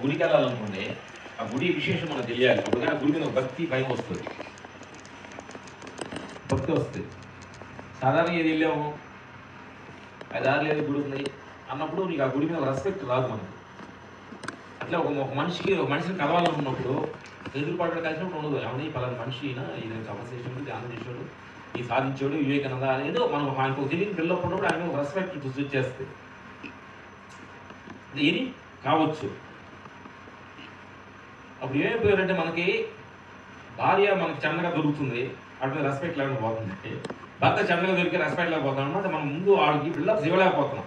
గుడికి వెళ్ళాలనుకోండి, ఆ గుడి విశేషం మనకు తెలియాలి. అప్పుడు కానీ గుడి మీద భక్తి భయం వస్తుంది, భక్తి వస్తుంది. సాధారణ ఏది వెళ్ళాము, దారి లేదు గుడి ఉంది అన్నప్పుడు నీకు ఆ గుడి మీద రెస్పెక్ట్ రాదు మనకు. అట్లా ఒక మనిషిని కలవాలనుకున్నప్పుడు ఎదురుపాటు కలిసినప్పుడు ఉండదు. ఏమన్నా ఈ పలానా మనిషి ఇది తపస్సు చేసాడు, ధ్యానం చేశాడు, ఈ సాధించాడు, వివేకానంద ఏదో మనం ఆయనకు తెలియని పిల్లప్పుడు ఆయన ఒక రెస్పెక్ట్ వచ్చేస్తుంది. ఏది కావచ్చు. అప్పుడు ఏమైపోయారంటే మనకి భార్య మనకి చందగా దొరుకుతుంది, అటు రెస్పెక్ట్ లేకుండా పోతుంది. భర్త చందగా దొరికి రెస్పెక్ట్ లేకపోతాం అనమాట. మనం ముందు వాళ్ళకి బిల్డప్స్ ఇవ్వలేకపోతున్నాం.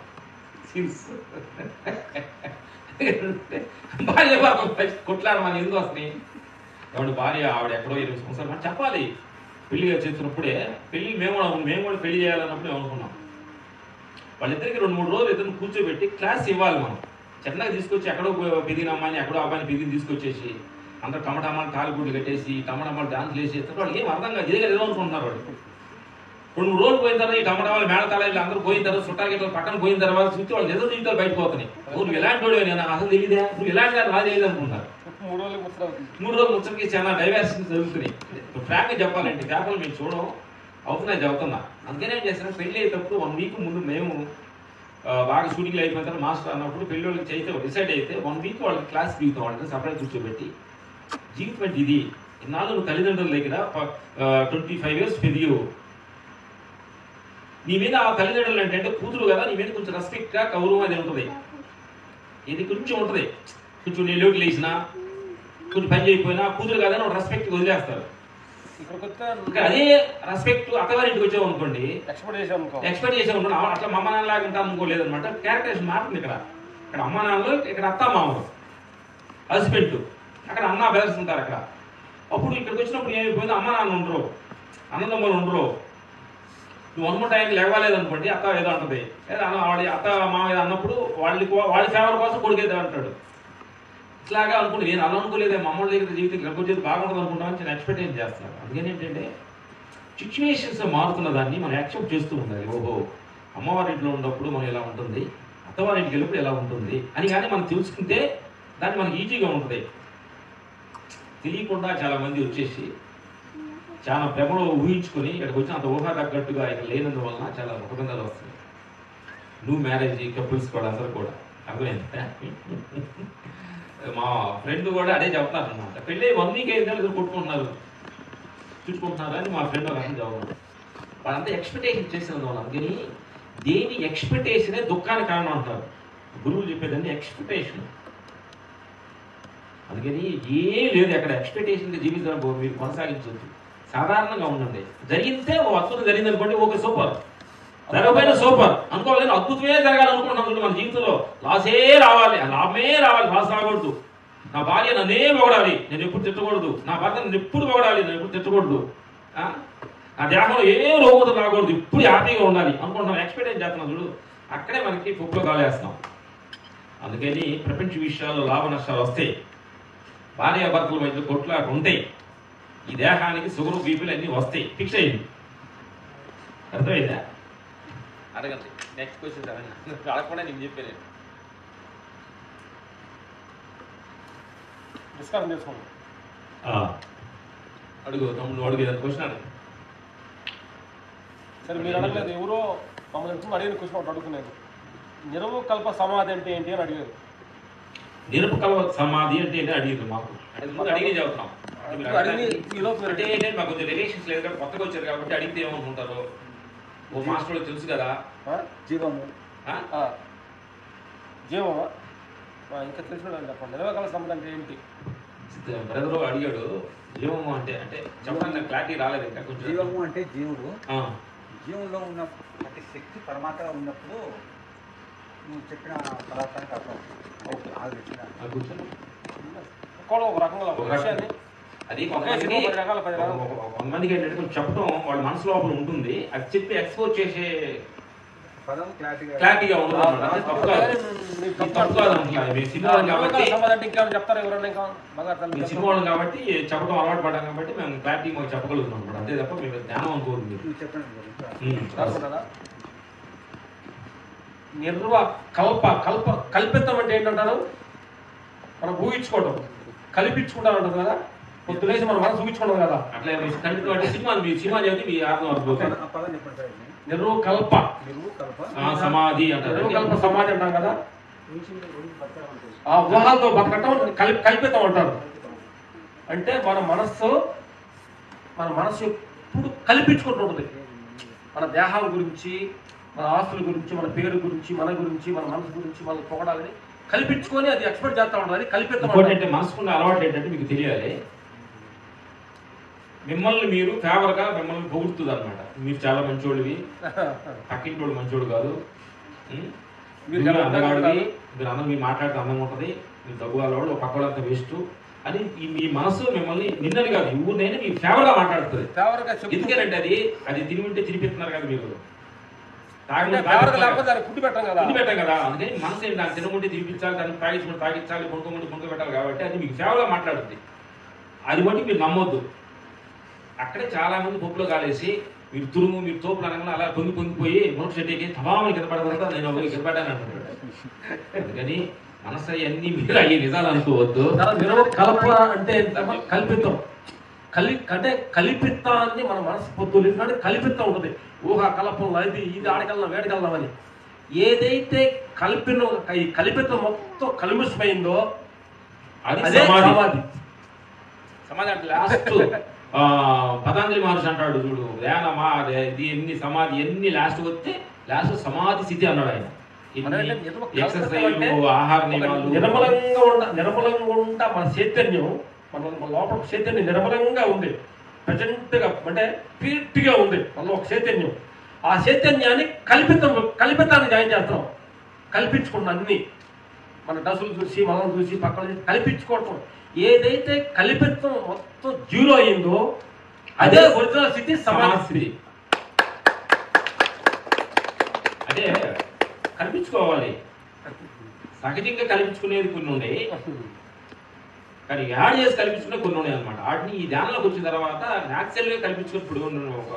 భార్య కొట్లాడ మన ఎందుకు వస్తున్నాయి కాబట్టి భార్య ఆవిడ ఎక్కడో 20 సంవత్సరాలు మనం చెప్పాలి. పెళ్లిగా చేస్తున్నప్పుడే పెళ్లి మేము కూడా పెళ్లి చేయాలన్నప్పుడు అనుకున్నాం. వాళ్ళిద్దరికి 2-3 రోజులు ఇద్దరు కూర్చోబెట్టి క్లాస్ ఇవ్వాలి. మనం చిన్నగా తీసుకొచ్చి ఎక్కడో పెరిగిన అమ్మాయిని ఎక్కడో అబ్బాయిని పెరిగి తీసుకొచ్చేసి అందరూ టమాటామాలు తాలిపూట్లు కట్టేసి టమాటామాలు డాన్స్ వేసి వాళ్ళకి ఏం అర్థం కాదు. ఇదే ఏదో అనుకుంటున్నారు వాళ్ళు. 2-3 రోజులు పోయిన తర్వాత ఈ టమాటాలు మేళతాళాలు అందరూ పోయిన తర్వాత చుట్టాలు పక్కన పోయిన తర్వాత చూస్తే వాళ్ళు ఏదో జీవితాలు బయటకు పోతున్నాయి. నువ్వు ఎలాంటి వాడు నేను అసలు తెలియదా, నువ్వు ఎలాంటి వాడు నాకు తెలియదు అనుకుంటున్నారు. 3 రోజులు ముచ్చటికి చాలా డైవర్సిటీ జరుగుతున్నాయి. ఫ్రాంక్గా చెప్పాలంటే పేపర్లు మేము చూడడం అవుతున్నాయి, చదువుతున్నా. అందుకనే ఏం చేస్తాను, పెళ్లి అయ్యేటప్పుడు 1 వీక్ ముందు మేము బాగా షూటింగ్లు అయిపోయిన తర్వాత మాస్టర్ అన్నప్పుడు పెళ్లి వాళ్ళకి చేస్తే డిసైడ్ అయితే 1 వీక్ వాళ్ళకి క్లాస్ దిగుతాం. వాళ్ళకి సపరేట్ కూర్చోబెట్టి జీవితం అంటే ఇది, ఇన్నాళ్ళు నువ్వు తల్లిదండ్రుల దగ్గర 25 years పెరిగావు, నీ మీద ఆ తల్లిదండ్రులు అంటే కూతురు కదా, నీ మీద కొంచెం రెస్పెక్ట్గా గౌరవం అది ఉంటుంది. ఇది కొంచెం ఉంటుంది. కొంచెం నేను లోకి లేచినా కొంచెం పని చేయకపోయినా కూతురు కదా అని రెస్పెక్ట్ వదిలేస్తారు. అదే రెస్పెక్ట్ అత్తగారింటికి వచ్చావు అనుకోండి, ఎక్స్పెక్ట్ చేసావు అనుకోండి, అట్లా మా అమ్మ నాన్నలాగా ఉంటాను అనుకోలేదు అనమాట. క్యారెక్టరేషన్ మారుతుంది. ఇక్కడ అమ్మ నాన్నలు, ఇక్కడ అత్త మామలు, హస్బెండ్, అక్కడ అన్న బ్రదర్స్ ఉంటారు. అప్పుడు ఇక్కడికి వచ్చినప్పుడు ఏమైపోయింది, అమ్మ నాన్న ఉండరు, అన్నదమ్ములు ఉండరు. నువ్వు అనుకున్న టైంకి లేవలేదు అనుకోండి, అత్త ఏదో అంటుంది, వాడి అత్త మామ ఏదో అన్నప్పుడు వాళ్ళ ఫేవర్ కోసం కొడుకేదో అంటాడు. ఇట్లాగా అనుకుంటే నేను అలా అనుకోలేదే, మా అమ్మల దగ్గర జీవితం గర్భం బాగుంటుంది అనుకుంటామని నేను ఎక్స్పెక్టేషన్ చేస్తున్నాను. అందుకని ఏంటంటే సిచ్యువేషన్స్ మారుతున్న దాన్ని మనం యాక్సెప్ట్ చేస్తూ ఉండాలి. ఓహో, అమ్మవారింట్లో ఉన్నప్పుడు మనం ఎలా ఉంటుంది, అత్తవారింటికి వెళ్ళినప్పుడు ఎలా ఉంటుంది అని కానీ మనం తెలుసుకుంటే దాన్ని మనకి ఈజీగా ఉంటుంది. తెలియకుండా చాలామంది వచ్చేసి చాలా ప్రేమలో ఊహించుకొని ఇక్కడికి వచ్చి అంత ఊహా తగ్గట్టుగా ఇక్కడ లేనందువలన చాలా ఉపబంధాలు వస్తున్నాయి. నువ్వు మ్యారేజ్ కపుల్స్ కూడా అసలు కూడా అర్థమైంది. మా ఫ్రెండ్ కూడా అదే చెప్తున్నారు అనమాట. పెళ్ళి 1 వీక్ అయితే కొట్టుకుంటున్నారు, చుట్టుకుంటున్నారు అని మా ఫ్రెండ్ ఒక అర్థం చదువుతున్నారు. వాళ్ళంతా ఎక్స్పెక్టేషన్ చేసేది వాళ్ళు. అందుకని దేని ఎక్స్పెక్టేషనే దుఃఖానికి కారణం అంటారు గురువులు చెప్పేదాన్ని, ఎక్స్పెక్టేషన్. అందుకని ఏం లేదు అక్కడ, ఎక్స్పెక్టేషన్ జీవితం మీరు కొనసాగించవచ్చు. సాధారణంగా ఉండండి. జరిగితే ఓ అద్భుతం జరిగింది అనుకోండి, ఓకే సూపర్. జరగకపోయినా సూపర్ అనుకోవాలి. కానీ అద్భుతమే జరగాలనుకుంటున్నాం చూడండి, మన జీవితంలో లాసే రావాలి, లాభమే రావాలి, లాస్ రాకూడదు. నా భార్య నన్నే పొగడాలి, నేను ఎప్పుడు తిట్టకూడదు. నా భర్త నన్ను ఎప్పుడు పొగడాలి, నేను ఎప్పుడు తిట్టకూడదు. నా దేహంలో ఏ రోగం రాకూడదు, ఇప్పుడు హ్యాపీగా ఉండాలి అనుకుంటున్నాం. ఎక్స్పెక్టేషన్ చేస్తున్నాం చూడు, అక్కడే మనకి పొప్పులో కాలేస్తున్నాం. అందుకని ప్రపంచ విషయాల్లో లాభ నష్టాలు వస్తాయి, భార్యాభర్తల మధ్య కొట్లాట ఉంటాయి, ఈ దేహానికి షుగర్ బీపీలు అన్నీ వస్తాయి. ఫిక్స్ అయింది, అర్థమైందా? అడగండి. నెక్స్ట్ క్వశ్చన్ అడగకుండా నేను చెప్పాను. డిస్కషన్ చేసుకోండి. అడుగు తమ్ముడు, అడుగు ఏదైనా క్వశ్చన్ అడుగు. సరే, మీరు అడగలేదు, ఎవరో మమ్మల్ని అడిగిన క్వశ్చన్ ఒకటి అడుగుతున్నాను. నిరవకల్ప సమాధి అంటే ఏంటి అని అడిగారు. నిరవకల్ప సమాధి అంటే ఏంటి అడిగారు. మాకు అడిగి చెబుతున్నాం అంటే ఏంటంటే మాకు కొంచెం రిలేషన్స్ లేదు కాబట్టి కొత్తగా వచ్చారు కాబట్టి అడిగితే ఏమనుకుంటారు. ఓ మాస్టర్ తెలుసు కదా, జీవము జీవమా ఇంకా తెలిసిన చెప్పండి. నిరవకల్ప సమాధి అంటే ఏంటి? బ్రదరు అడిగాడు. జీవము అంటే అంటే చెప్పండి, నాకు క్లారిటీ రాలేదు ఇంకా కొంచెం. జీవము అంటే జీవుడు, జీవంలో ఉన్న ప్రతి శక్తి పరమాత్మ ఉన్నప్పుడు నువ్వు చెప్పిన పదార్థానికి అర్థం. ఒక రకంగా అది కొంతమందికి ఏంటంటే చెప్పడం వాళ్ళ మనసు లోపల ఉంటుంది, అది చెప్పి ఎక్స్పోజ్ చేసే పదం క్లారిటీగా ఉండదు అన్నమాట. సినిమా కాబట్టి చెప్పడం అలవాటు పడ్డాం కాబట్టి మేము క్లారిటీ మాకు చెప్పగలుగుతున్నాం అనమాట. అంతే తప్ప మేము జ్ఞానం అనుకోరు. మీరు చెప్పండి. కల్పితం అంటే ఏంటంటారు? మనం ఊహించుకోవడం, కల్పించుకుంటాం అంటారు కదా, పొద్దులేసి మన మనసు ఊహించుకుంటాం కదా. అట్లా కంటి సినిమా చెబితే మీ అర్థం అవుతుంది. నిర్వకల్ప సమాధి అంటారు. నిర్వకల్ప సమాధి అంటాం కదా, ఆ ఊహలతో బతకటం కల్పితం అంటారు. అంటే మన మనస్సు ఎప్పుడు కల్పించుకుంటుంటుంది. మన దేహం గురించి, మన ఆస్తుల గురించి, మన పేరు గురించి, మన మనసు గురించి మనం పొగడాలని కల్పించుకొని అది ఎక్స్పెక్ట్ చేస్తా ఉంటుంది. అది కల్పితం. అంటే మనసుకున్న అలవాటు ఏంటంటే మీకు తెలియాలి, మిమ్మల్ని మీరు ఫేవర్గా మిమ్మల్ని పొగుడుతుంది అనమాట. మీరు చాలా మంచోడివి, పక్కింటోడు మంచోడు కాదు, మీరు అందగాడివి, మీరు అందరూ మీరు మాట్లాడితే అందంగా ఉంటుంది, మీరు తగ్గువాళ్ళు పక్క వాళ్ళంతా వేస్ట్ అని మీ మనసు మిమ్మల్ని నిన్నది కాదు ఊరినైనా మీ ఫేవర్గా మాట్లాడుతుంది. ఎందుకంటే అది తిని ఉంటే తినిపిస్తున్నారు కదా, మీరు ఫుడ్ పెట్టాం కదా. అందుకని మనసు ఏంటి, దాన్ని తినకుంటే తినిపించాలి, దాన్ని తాగించాలి, కొనుక్కోమంటే పెట్టాలి. కాబట్టి అది మీకు ఫేవర్గా మాట్లాడుతుంది. అది బట్టి మీరు నమ్మొద్దు. అక్కడే చాలా మంది పప్పులో కాలేసి మీరు తోపులు అనగా అలా పొంగిపోయి మునక చెట్టుకి తమామని కింద పడతా నేను కింద పడ్డాను అంటున్నాడు. అందుకని మనసు అన్ని మీరు అయ్యే నిజాలు అనుకోవద్దు. కల్ప అంటే కల్పితం. అంటే కల్పితాన్ని మన మనసు పొద్దులు కల్పితం ఉంటుంది. ఊహ కల్పంలో ఇది ఆడగలనా వేడగలనామని ఏదైతే కల్పితం మొత్తం కలుమిషమైందో అది సమాధి. సమాధి అంటే లాస్ట్ పతంజలి మహర్షి అంటాడు చూడు, ఎన్ని సమాధి ఎన్ని లాస్ట్ వస్తే లాస్ట్ సమాధి స్థితి అన్నాడు ఆయన. ఎక్సర్సైజ్, ఆహార నియమాలు, నిర్మలంగా ఉంటా మన చైతన్యం, మన లోపల చైతన్యం నిర్మలంగా ఉంది, ప్రజెంట్ గా అంటే పీర్టిగా ఉంది మనలో ఒక చైతన్యం. ఆ చైతన్యాన్ని కల్పితాన్ని జాయిన్ చేస్తాం. కల్పించుకున్న అన్ని మన డసులు చూసి మనం చూసి పక్కన చూసి కల్పించుకోవటం. ఏదైతే కల్పితం మొత్తం జీరో అయిందో అదే ఒరిజినల్ స్థితి సమాధి స్థితి. అంటే కల్పించుకోవాలి. సహజంగా కల్పించుకునేది కొన్ని ఉన్నాయి, కానీ యాడ్ చేసి కల్పించుకునే కొన్ని ఉన్నాయి అనమాట. వాటిని ఈ ధ్యానంలోకి వచ్చిన తర్వాత న్యాచురల్ గా కల్పించుకుని ఇప్పుడు ఒక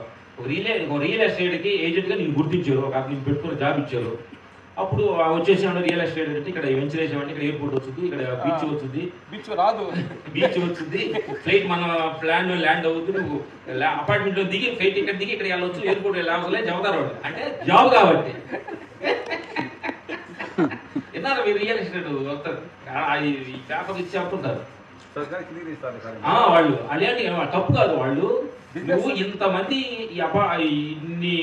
రియల్ ఎస్టేట్కి ఏజెంట్గా నేను గుర్తించారు, ఒక నేను పెట్టుకుని జాబ్ ఇచ్చారు. అప్పుడు వచ్చేసాడు రియల్ ఎస్టేట్ అంటే ఇక్కడ వెంచర్ వేసామంటే ఇక్కడ ఎయిర్పోర్ట్ వచ్చింది, ఇక్కడ బీచ్ వచ్చింది, బీచ్ వచ్చింది, ఫ్లైట్ మన ప్లాన్ ల్యాండ్ అవుతుంది, నువ్వు అపార్ట్మెంట్ లో దిగి ఫ్లైట్ ఇక్కడ దిగి ఇక్కడ వెళ్ళవచ్చు, ఎయిర్పోర్ట్ వెళ్ళాలి చెబుతారు వాళ్ళు. అంటే జాబ్ కాబట్టి విన్నారు మీరు రియల్ ఎస్టేట్ వస్తారు ఈ పేపర్ ఇచ్చి చెప్తుంటారు వాళ్ళు. అలాంటి తప్పు కాదు. వాళ్ళు నువ్వు ఇంతమంది ఇన్ని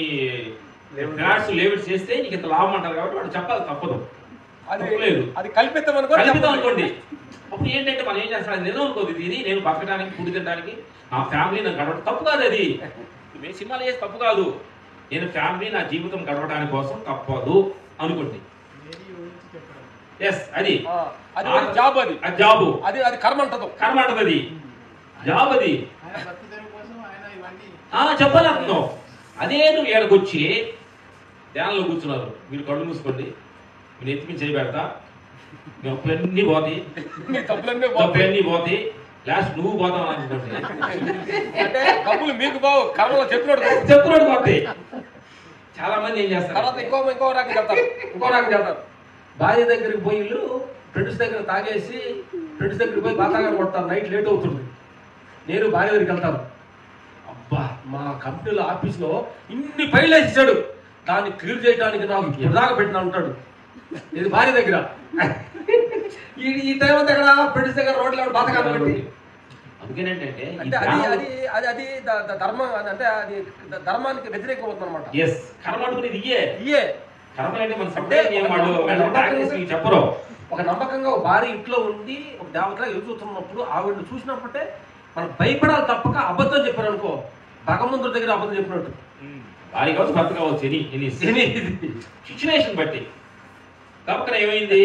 ఫ్లాట్స్ లేబిట్స్ చేస్తే నీకు ఇంత లాభం అంటారు కాబట్టి వాడు చెప్పాలి, తప్పదు. లేదు అది కల్పితం అనుకోండి. అప్పుడు ఏంటంటే మనం ఏం చేస్తాం, అది నిజం అనుకోదు. ఇది నేను బతకడానికి, ఫుడ్ తినడానికి, నా ఫ్యామిలీ నాకు గడవడం తప్పు కాదు. అది మేము సినిమాలు చేసి తప్పు కాదు. నేను ఫ్యామిలీ నా జీవితం గడవడానికి కోసం తప్పదు అనుకోండి. ఎస్ అది జాబ్. అది జాబు, అది కర్మ అంటది. అది జాబ్. అది చెప్పాలంటున్నావు. అదే నువ్వు ఏడకొచ్చి ధ్యానంలో కూర్చున్నారు, మీరు కళ్ళు మూసుకోండి, మీరు ఎత్తిమి చేయబెడతా, మీ అప్పులన్నీ పోతాయి, తప్పులన్నీ పోతాయి, లాస్ట్ నువ్వు పోతావు అనుకోండి. అంటే డబ్బులు మీకు బావు కర్మలో చెప్పినోడు పోతాయి. చాలా మంది ఏం చేస్తారు, తర్వాత ఇంకో రకం చెప్తారు. భార్య దగ్గరికి పోయి ఫ్రెండ్స్ దగ్గర తాగేసి ఫ్రెండ్స్ దగ్గరికి పోయి బాగా కొడతారు, నైట్ లేట్ అవుతుంది. నేను భార్య దగ్గరికి వెళ్తాను, అబ్బా మా కంపెనీలో ఆఫీస్లో ఇన్ని ఫైల్ వేసాడు, దాన్ని క్లియర్ చేయడానికి నాకు ఎదాకా పెట్టినా ఉంటాడు. ఇది భార్య దగ్గర. ఈ టైం అంతా ఇక్కడ ఫ్రెండ్స్ దగ్గర రోడ్లు బాధగా పెట్టి. అందుకేనంటే అది ధర్మం, అంటే అది ధర్మానికి వ్యతిరేకం అవుతుంది అనమాట. కర్మ అనుకునేది ఇయే కర్మలంటే మన చెప్పరు. ఒక నమ్మకంగా ఒక భార్య ఇంట్లో ఉండి ఒక దేవతగా ఎదుగుతున్నప్పుడు ఆవిడని చూసినప్పుడే మనం భయపడాలి తప్పక. అబద్ధం చెప్పారు అనుకో, భగవంతుడి దగ్గర అబద్ధం చెప్పినట్టు. భార్య కావచ్చు, భర్త కావచ్చు, సిచ్యువేషన్ బట్టి. తప్పక ఏమైంది,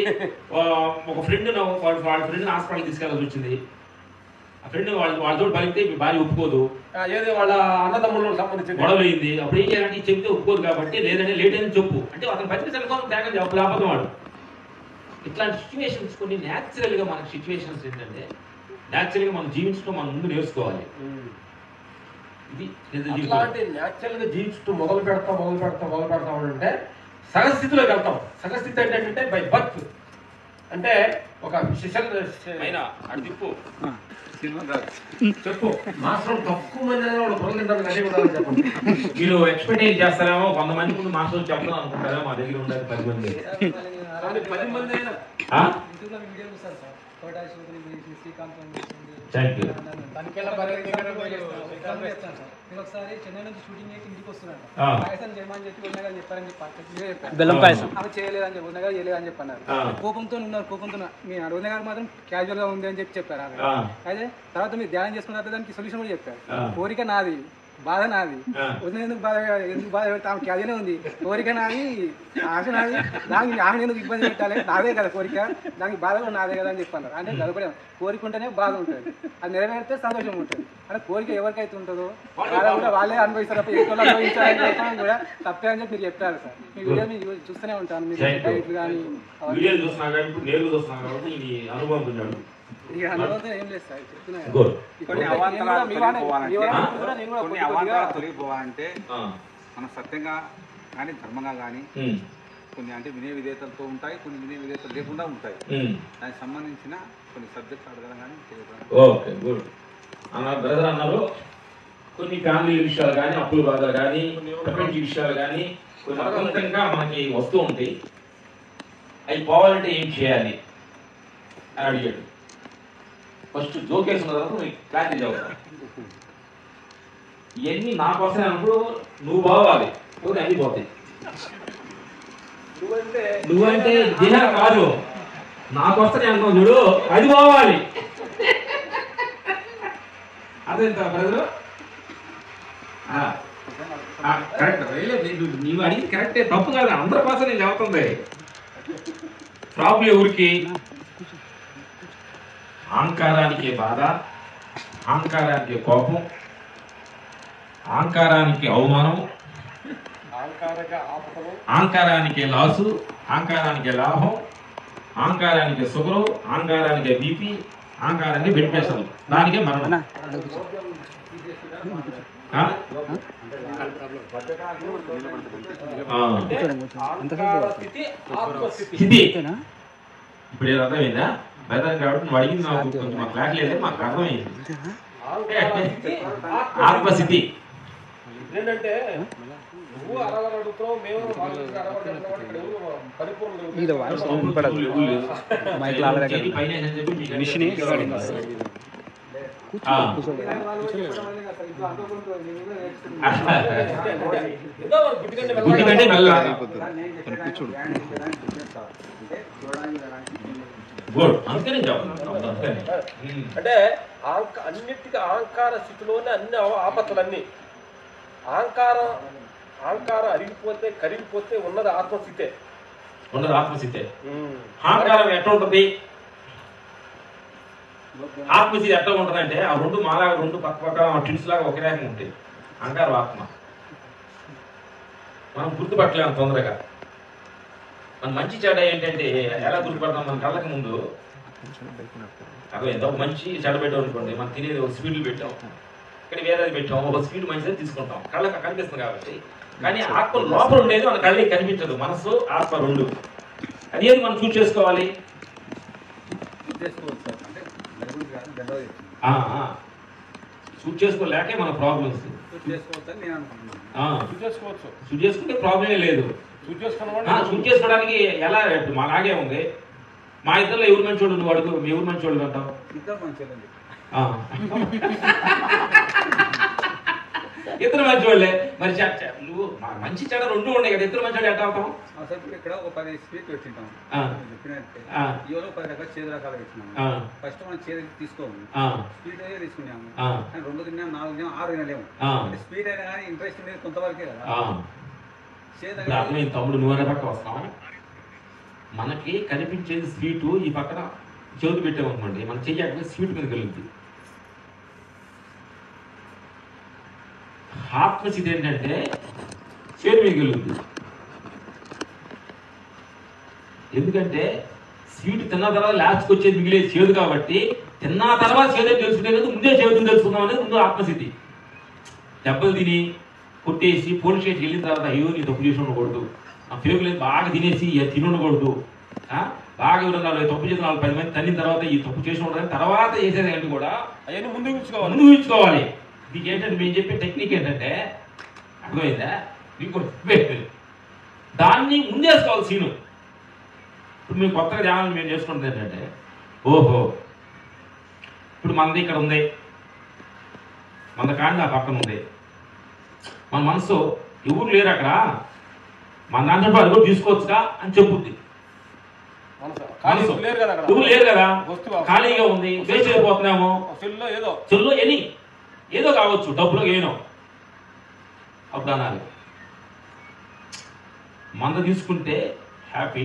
ఒక ఫ్రెండ్ వాళ్ళ ఫ్రెండ్ని హాస్పిటల్కి తీసుకెళ్ళాల్సి వచ్చింది. ఆ ఫ్రెండ్ వాళ్ళతో పలికితే మీ భార్య ఒప్పుకోదు, ఏదో వాళ్ళ అన్నదమ్ములకు సంబంధించి గొడవ అయింది. అప్పుడు ఏం చేయాలంటే చెప్తే ఒప్పుకోదు కాబట్టి లేదంటే లేట్ అని చెప్పు అంటే అతను బతికి త్యాగం చెప్పు, లేకపోతే వాడు. ఇట్లాంటి సిచ్యువేషన్స్ కొన్ని న్యాచురల్గా మనకి సిచ్యువేషన్స్ ఏంటంటే న్యాచురల్గా మనం జీవించడం మనం ముందు నేర్చుకోవాలి. ఇది ఇట్లాంటి న్యాచురల్గా జీవించడం మొదలు పెడతాం అంటే సహస్థితిలోకి వెళ్తాం. సహస్థితి ఏంటంటే బై బర్త్. అంటే ఒక సిసల్ అయినా అటు తిప్పు. సినిమా రాదు. చెప్పు మాస్టర్ తక్కువ మంది వాళ్ళు పొలం తింటారు కానీ ఉండాలని చెప్పండి. మీరు ఎక్స్పెక్ట్ చేస్తారేమో 100 మంది ముందు మాస్టర్ చెప్తాను అనుకుంటారేమో, మా దగ్గర ఉండదు 10 మంది. కానీ 10 మంది అయినా థ్యాంక్ యూ. ఒకసారి చెన్నై నుంచి షూటింగ్ చేసి ఇంటికి వస్తున్నాను. ఆ. పాయసం చేయమని చెప్పి ఉన్నగారు చెప్పారని చెప్పారు. బెల్లం పాయసం ఆమె చేయలేదని చెప్పి ఉన్నగారు చేయలేదని చెప్పన్నారు. కోపంతో ఉన్నారు. కోపంతో మీ అరుణ గారు మాత్రం క్యాజువల్ గా ఉంది అని చెప్పి చెప్పారు. అయితే తర్వాత మీరు ధ్యానం చేసుకున్న తర్వాత దానికి సొల్యూషన్ కూడా చెప్పారు. కోరిక నాది, బాధ నాది. వదిన ఎందుకు బాధ పెడతా, ఆమె క్యాజువలే ఉంది. కోరిక నాది, ఆశ నాది, దానికి ఆమె ఎందుకు ఇబ్బంది పెట్టాలి, నాదే కదా కోరిక, దానికి బాధ కూడా నాదే కదా అని చెప్పన్నారు. అంటే గడపడే కోరిక ఉంటేనే బాధ ఉంటుంది, అది నెరవేరితే సంతోషం ఉంటుంది. అంటే కోరిక ఎవరికైతే ఉంటుందో బాధ కూడా వాళ్ళే అనుభవిస్తారు తప్ప ఎక్కువ అనుభవించాలని చెప్పడం కూడా తప్పే అని చెప్పి మీరు చెప్పారు సార్. మీ వీడియో మీరు చూస్తూనే ఉంటాను, మీరు డైట్లు కానీ వీడియోలు చూస్తున్నా కానీ ఇప్పుడు నేరుగా చూస్తున్నా కాబట్టి ఇది అనుభవం ఉన్నాడు. ఇక అనుభవంతో ఏం లేదు సార్, చెప్తున్నాను. గుడ్. కొన్ని అవాంతరాలు తొలగిపోవాలంటే మనం సత్యంగా కానీ ధర్మంగా కానీ కొన్ని అంటే వినయ విధేయతలతో ఉంటాయి, కొన్ని వినయ విధేయతలు లేకుండా ఉంటాయి. దానికి సంబంధించిన కొన్ని సబ్జెక్ట్స్ అడగడం కానీ చేయడం. Okay good. అన్నారు బ్రదర్ అన్నారు కొన్ని ఫ్యామిలీ విషయాలు కానీ, అప్పుల బాధలు కానీ, ప్రపంచ విషయాలు కానీ కొన్ని అనంతంగా మనకి వస్తూ ఉంటాయి. అవి పోవాలంటే ఏం చేయాలి అని అడిగాడు. ఫస్ట్ జోకేసిన తర్వాత మీకు క్లారిటీ చదువుతా. ఇవన్నీ నా కోసమే అన్నప్పుడు నువ్వు బావాలి, పోతే అన్ని పోతాయి. నువ్వంటే దేహ కాదు, నాకు వస్తానే అనుకో చూడు, అది పోవాలి. అదేంత బ్రదరు కరెక్ట్. నీవు అడిగింది కరెక్టే, తప్పు కాదు. అందరి కోసం నేను చెబుతుంది. ప్రాబ్లం ఎవరికి? అహంకారానికి బాధ, అహంకారానికి కోపం, అహంకారానికి అవమానం, అహంకారానికి లాసు, అహంకారానికి లాభం, అహంకారానికి షుగరు, అహంకారానికి బీపీ, అహంకారానికి బెనిఫిషియల్, దానికే మరణం. స్థితి ఇప్పుడు ఏదో అర్థమైందా? బెదర్ కాబట్టి నువ్వు అడిగింది నాకు కొంచెం మాకు క్లాస్ లేదు, మాకు అర్థమైంది. ఆత్మస్థితి ఏంటంటే నువ్వు అడగడుగుతావు, మేము గుడ్డికంటే మెల్ల అందుకనే అంటే అన్నిటికీ అహంకార స్థితిలోనే అన్ని ఆపత్తులన్నీ. అహంకారం అరిగిపోతే కరిగిపోతే ఉన్నది ఆత్మస్థితే. ఉన్నది ఆత్మస్థితే. అహంకారం ఎట్లా ఉంటుంది? ఆత్మస్థితి ఎట్లా ఉంటుందంటే ఆ రెండు మాలాగా రెండు పక్క పక్క ట్విన్స్ లాగా ఒకే రకంగా ఉంటాయి. అహంకారం ఆత్మ మనం గుర్తుపట్టలేము తొందరగా. మన మంచి చెడ ఏంటంటే ఎలా గుర్తుపడతాం? మన కళ్ళకి ముందు అర్థమైంది. ఒక మంచి చెడ పెట్టాం అనుకోండి, మనం తినేది ఒక స్వీట్లు పెట్టాం, ఇక్కడ వేరేది పెట్టాం, ఒక స్వీట్ మంచిది తీసుకుంటాం, కళ్ళకి కనిపిస్తుంది కాబట్టి. కానీ ఆత్మ లోపల ఉండేది మన కళ్ళకి కనిపించదు. మనసు ఆత్మ రెండు. అదేది మనం చూస్ చేసుకోవాలి. షూట్ చేసుకోలేకే మన ప్రాబ్లమ్స్. షూట్ చేసుకుంటే ప్రాబ్లమే లేదు. షూట్ చేసుకోవడానికి ఎలా మాలాగే ఉంది. మా ఇద్దరులో ఎవరు మంచోడు నువ్వు అడుగు, ఎవరు మంచోడు అంటావు? ఇద్దరు మంచివాళ్ళే. మరి నువ్వు మంచి చెడ రెండు ఉన్నాయి కదా, ఇద్దరు మంచివాళ్ళు ఎట్లా అవుతాం? ఇక్కడ ఒక 10 స్వీట్లు పెట్టింటాం, చెప్పినట్టే 10 రకాల చేదు రకాలు పెట్టినాము. ఫస్ట్ మనం చేదు తీసుకోము, స్వీట్ అయితే తీసుకున్నాము. కానీ 2 తిన్నాము, 4 తిన్నాము, 6 తినలేము. స్వీట్ అయినా కానీ ఇంట్రెస్ట్ ఉండేది కొంతవరకే కదా. అర్థమైంది తమ్ముడు, నువ్వు అనే పక్క వస్తాం. మనకి కనిపించేది స్వీటు, ఈ పక్కన చేదు పెట్టామనుకోండి, మనం చెయ్యాలి స్వీట్ మీద కలుగుద్ది. ఆత్మస్థితి ఏంటంటే చేదు మీద కలుగుద్ది. ఎందుకంటే స్వీట్ తిన్న తర్వాత లాస్ట్కి వచ్చేది మిగిలేదు చేదు కాబట్టి, తిన్న తర్వాత చేదు తెలుసుకునే కదా, ముందే చేదు తెలుసుకుందాం అనేది ముందు ఆత్మస్థితి. దెబ్బలు తిని కొట్టేసి పోలీస్ స్టేషన్కి వెళ్ళిన తర్వాత అయ్యో నీ తప్పు చేసి ఉండకూడదు, ఆ పేగులు బాగా తినేసి తిని ఉండకూడదు, బాగా ఎవరన్నా తప్పు చేసిన వాళ్ళు 10 మంది తల్లిన తర్వాత ఈ తప్పు చేసి ఉండదని తర్వాత చేసేది కూడా అవన్నీ ముందు ఊహించుకోవాలి. దీనికి ఏంటంటే మేము చెప్పే టెక్నిక్ ఏంటంటే అర్థమైందా, మీకు దాన్ని ముందేసుకోవాలి సీను. ఇప్పుడు మేము కొత్తగా ధ్యానం మేము చేసుకుంటుంది ఏంటంటే, ఓహో ఇప్పుడు మనది ఇక్కడ ఉంది, మన కాండి ఆ పక్కన ఉంది, మన మనసు ఎవరు లేరు అక్కడ, మన దాంట్లో అది కూడా తీసుకోవచ్చుగా అని చెప్పుద్ది. ఎవరు లేరు కదా, ఖాళీగా ఉంది, వేస్ట్ అయిపోతున్నాము, చెల్లో ఏదో కావచ్చు, డబ్బులో ఏనో అప్పుడు అనాలి. మంద తీసుకుంటే హ్యాపీ,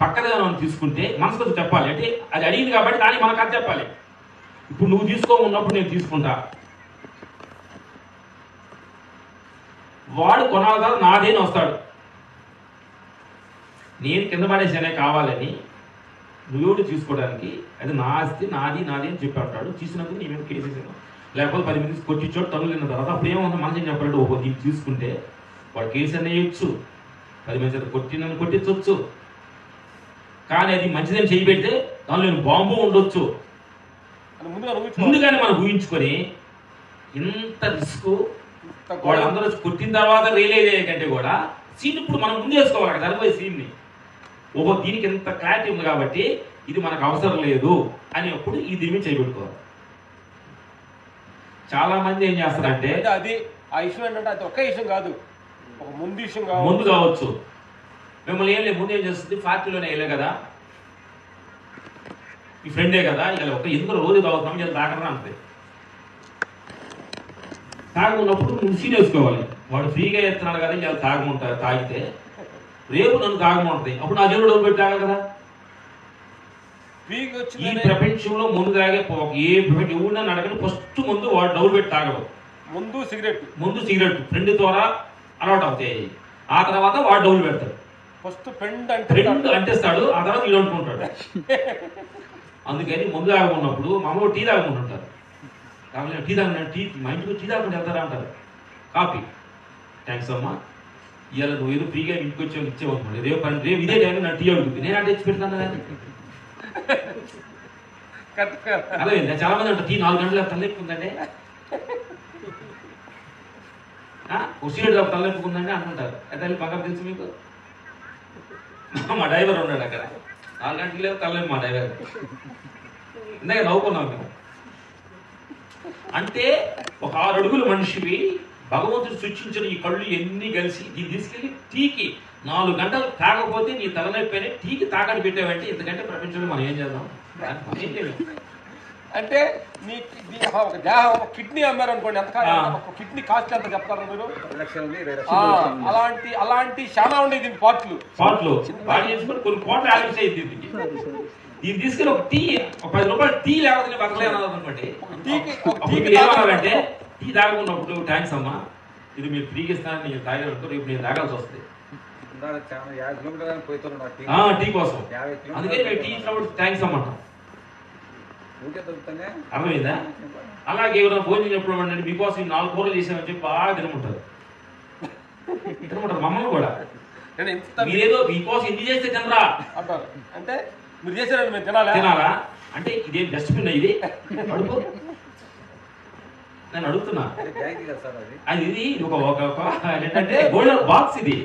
పక్కన మనం తీసుకుంటే మనసుకు చెప్పాలి. అంటే అది అడిగింది కాబట్టి దానికి మనకు అది చెప్పాలి. ఇప్పుడు నువ్వు తీసుకోమన్నప్పుడు నేను తీసుకుంటా, వాడు కొనాలి నాదేని వస్తాడు, నేను కింద పడేసేనే కావాలని నువ్వు తీసుకోవడానికి, అది నా ఆస్తి నాది అని చెప్పి అంటాడు. తీసినందుకు నేను కేసు వేసాను, లేకపోతే 10 మంది కొట్టించోడు తనులు తిన్న తర్వాత అప్పుడు ఏమన్నా మనసు చెప్పాడు, ఓహో దీన్ని తీసుకుంటే వాడు కేసు అనే వేయచ్చు, 10 మంది కొట్టించవచ్చు, కానీ అది మంచిదని చేయి పెడితే దానిలో నేను బాంబు ఉండొచ్చు ముందుగానే మనం ఊహించుకొని ఇంత రిస్క్ వాళ్ళందరూ కొట్టిన తర్వాత రియలైజ్ అయ్యే కంటే కూడా సీన్ ఇప్పుడు మనం ముందు వేసుకోవాలి అక్కడ చనిపోయే సీన్ని. ఓహో దీనికి ఎంత క్లారిటీ ఉంది కాబట్టి ఇది మనకు అవసరం లేదు అని అప్పుడు ఈ దీన్ని చేయబెట్టుకోవాలి. చాలా మంది ఏం చేస్తారంటే అది ఆ ఇష్యూ ఏంటంటే అది ఒకే ఇష్యూ కాదు, ఒక ముందు కావచ్చు. మిమ్మల్ని ఏం లేదు, ముందు ఏం చేస్తుంది, పార్టీలోనే వెళ్ళే కదా, మీ ఫ్రెండే కదా, ఇలా ఒక ఎందుకు రోజు తాగుతున్నాం ఇలా తాగరా అంతే. తాగున్నప్పుడు నువ్వు సీన్ వేసుకోవాలి, వాడు ఫ్రీగా ఎత్తున్నాడు కదా ఇలా తాగితే రేపు నన్ను తాగమంటుంది, అప్పుడు నా జేబులో డబ్బు పెట్టి తాగాలి కదా. ఈ ప్రపంచంలో ముందు తాగే ఏ ప్రపంచం ఎవరినా నడకని ఫస్ట్ ముందు వాడు డబ్బులు పెట్టి తాగడం, ముందు సిగరెట్ ఫ్రెండ్ ద్వారా అలవాటు అవుతాయి, ఆ తర్వాత వాడు డబ్బులు పెడతాడు, ఫస్ట్ ఫ్రెండ్ అంటేస్తాడు, ఆ తర్వాత వీడు అనుకుంటాడు. అందుకని ముందు తాగమన్నప్పుడు మామూలు టీ తాగమంటుంటారు, కాబట్టి టీ మా ఇంటికి టీ తాగకుండా వెళ్తారా అంటారు. కాఫీ థ్యాంక్స్ అమ్మా, ఇవాళ నువ్వు ఏదో ఫ్రీగా ఇంటికి వచ్చి ఇచ్చేవనుకోండి, రేపు ఇదే టైంలో నా టీ అడుగుతుంది, నేను అంటే తెచ్చి పెడతాను కానీ. అర్థమైందా, చాలా మంది అంటారు టీ 4 గంటల తలెప్పుకుందండి, సిగరెట్ తలెప్పుకుందండి అనుకుంటారు. అయితే పక్కన తెలుసు మీకు, మా డ్రైవర్ ఉన్నాడు అక్కడ 4 గంటలు లేవు తలెప్పు మా డ్రైవర్, ఇందాక నవ్వుకున్నాం మేము. అంటే ఒక 6 అడుగుల మనిషివి భగవంతుడు సృష్టించిన ఈ కళ్ళు ఎన్ని కలిసి దీన్ని తీసుకెళ్ళి టీకి 4 గంటలు తాగకపోతే నీ తలనొప్పి టీకి తాకట్టు పెట్టావంటే ఎందుకంటే ప్రపంచంలో మనం ఏం చేద్దాం, అంటే ఒక దేహం కిడ్నీ అమ్మారు అనుకోండి, ఎంత కిడ్నీ కాస్ట్ ఎంత చెప్తారు మీరు? అలాంటి చాలా ఉండేది దీని పార్ట్లు కొన్ని కోట్ల ఆలోచన అయింది. దీన్ని తీసుకెళ్ళి ఒక టీ, ఒక 10 రూపాయలు టీ లేకపోతే బతకలేదు అనుకోండి. ఏమన్నారంటే టీ తాగుకున్నప్పుడు థ్యాంక్స్ అమ్మా, ఇది మీరు ఫ్రీగా ఇస్తానని నేను తాగారు, రేపు నేను తాగాల్సి వస్తుంది టీ కోసం, అందుకే నేను టీ ఇచ్చినప్పుడు థ్యాంక్స్ అమ్మంటాం. అర్థమైందా? అలాగే ఎవరైనా భోజనం చెప్పడం అంటే మీకోసం 4 కూరలు చేసామని చెప్పి బాగా తినమంటారు మమ్మల్ని కూడా. మీరేదో మీకోసం ఎన్ని చేస్తే తినరా అంటారు, అంటే మీరు చేసారని మేము తినాలా అంటే ఇదేం డస్ట్బిన్ ఇది అడుగు, నేను అడుగుతున్నా. అది ఇది ఏంటంటే గోల్డెన్ బాక్స్, ఇది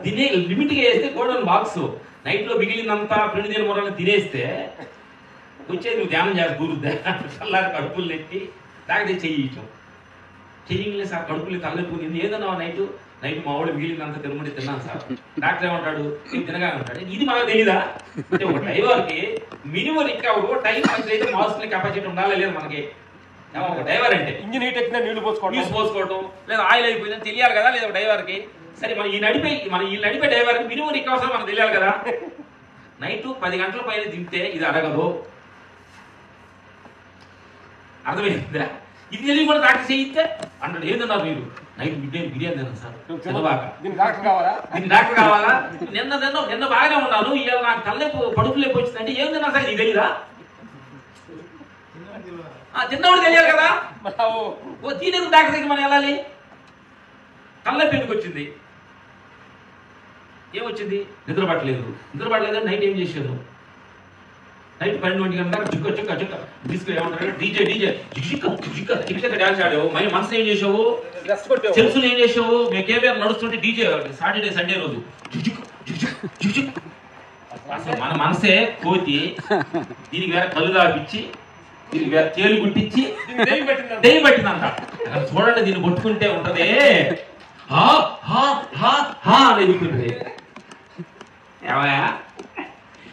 తినే లిమిట్ గా వేస్తే గోల్డెన్ బాక్స్. నైట్ లో మిగిలినంతా ఫ్రెండ్ తిన మొదలు తినేస్తే వచ్చేది నువ్వు ధ్యానం చేసి కూరుద్దా, చల్లారి కడుపులు నెట్టి తాగితే చెయ్యలే సార్, కడుపులు తలెత్తుకుని ఏదన్నా నైట్ మా వాళ్ళు మిగిలినంత తినమంటే తిన్నాను సార్, డాక్టర్ ఏమంటాడు నేను తినగా అంటాడు. ఇది మనకు తెలీదా? అంటే ఒక డ్రైవర్కి మినిమం ఇంకా ఒక టైం అయితే మాస్కులు కెపాసిటీ ఉండాలి లేదు మనకి. ఒక డ్రైవర్ అంటే ఇంజిన్ హీట్ ఎక్కినా నీళ్లు పోసుకోవడం లేదా ఆయిల్ అయిపోయిందని తెలియాలి కదా లేదా డ్రైవర్కి. సరే మనం ఈ నడిపే డ్రైవర్కి మినిమం రిక్ అవసరం మనకు తెలియాలి కదా. నైట్ 10 గంటల పైన తింటే ఇది అడగదు, అర్థమైందా? ఇది తెలియ కూడా డాక్టర్ చేయిస్తే అంటాడు ఏందన్నారు మీరు నైట్ బిర్యానీ తిన్నాను సార్, దీనికి డాక్టర్ కావాలా? నిన్న బాగానే ఉన్నాను, ఇవాళ నాకు తలనొప్పి కడుపు లేపు వచ్చిందంటే ఏం తిన్నా సార్ ఇది తెలీదా? తిన్నవాడు తెలియాలి కదా. దీనికి డాక్టర్ దగ్గర మనం వెళ్ళాలి. తలనొప్పి ఎందుకు వచ్చింది, ఏమొచ్చింది? నిద్ర పట్టలేదు నైట్ ఏం చేశాను, నైట్ 12 గంటల దాకా చుక్క చుక్క చుక్క డిస్కో ఏమంటారు డీజే చుక్క డాన్స్ ఆడావు మనసు ఏం చేసావు తెలుసు ఏం చేసావు మేము కేవీఆర్ నడుస్తుంటే డీజే సాటర్డే సండే రోజు అసలు మన మనసే కోతి దీనికి వేరే కళ్ళు దాపిచ్చి దీనికి వేరే తేలు గుట్టించి దెయ్యం పెట్టిందంట చూడండి దీన్ని కొట్టుకుంటే ఉంటది అనేది ఉంటుంది ఏమయ్యా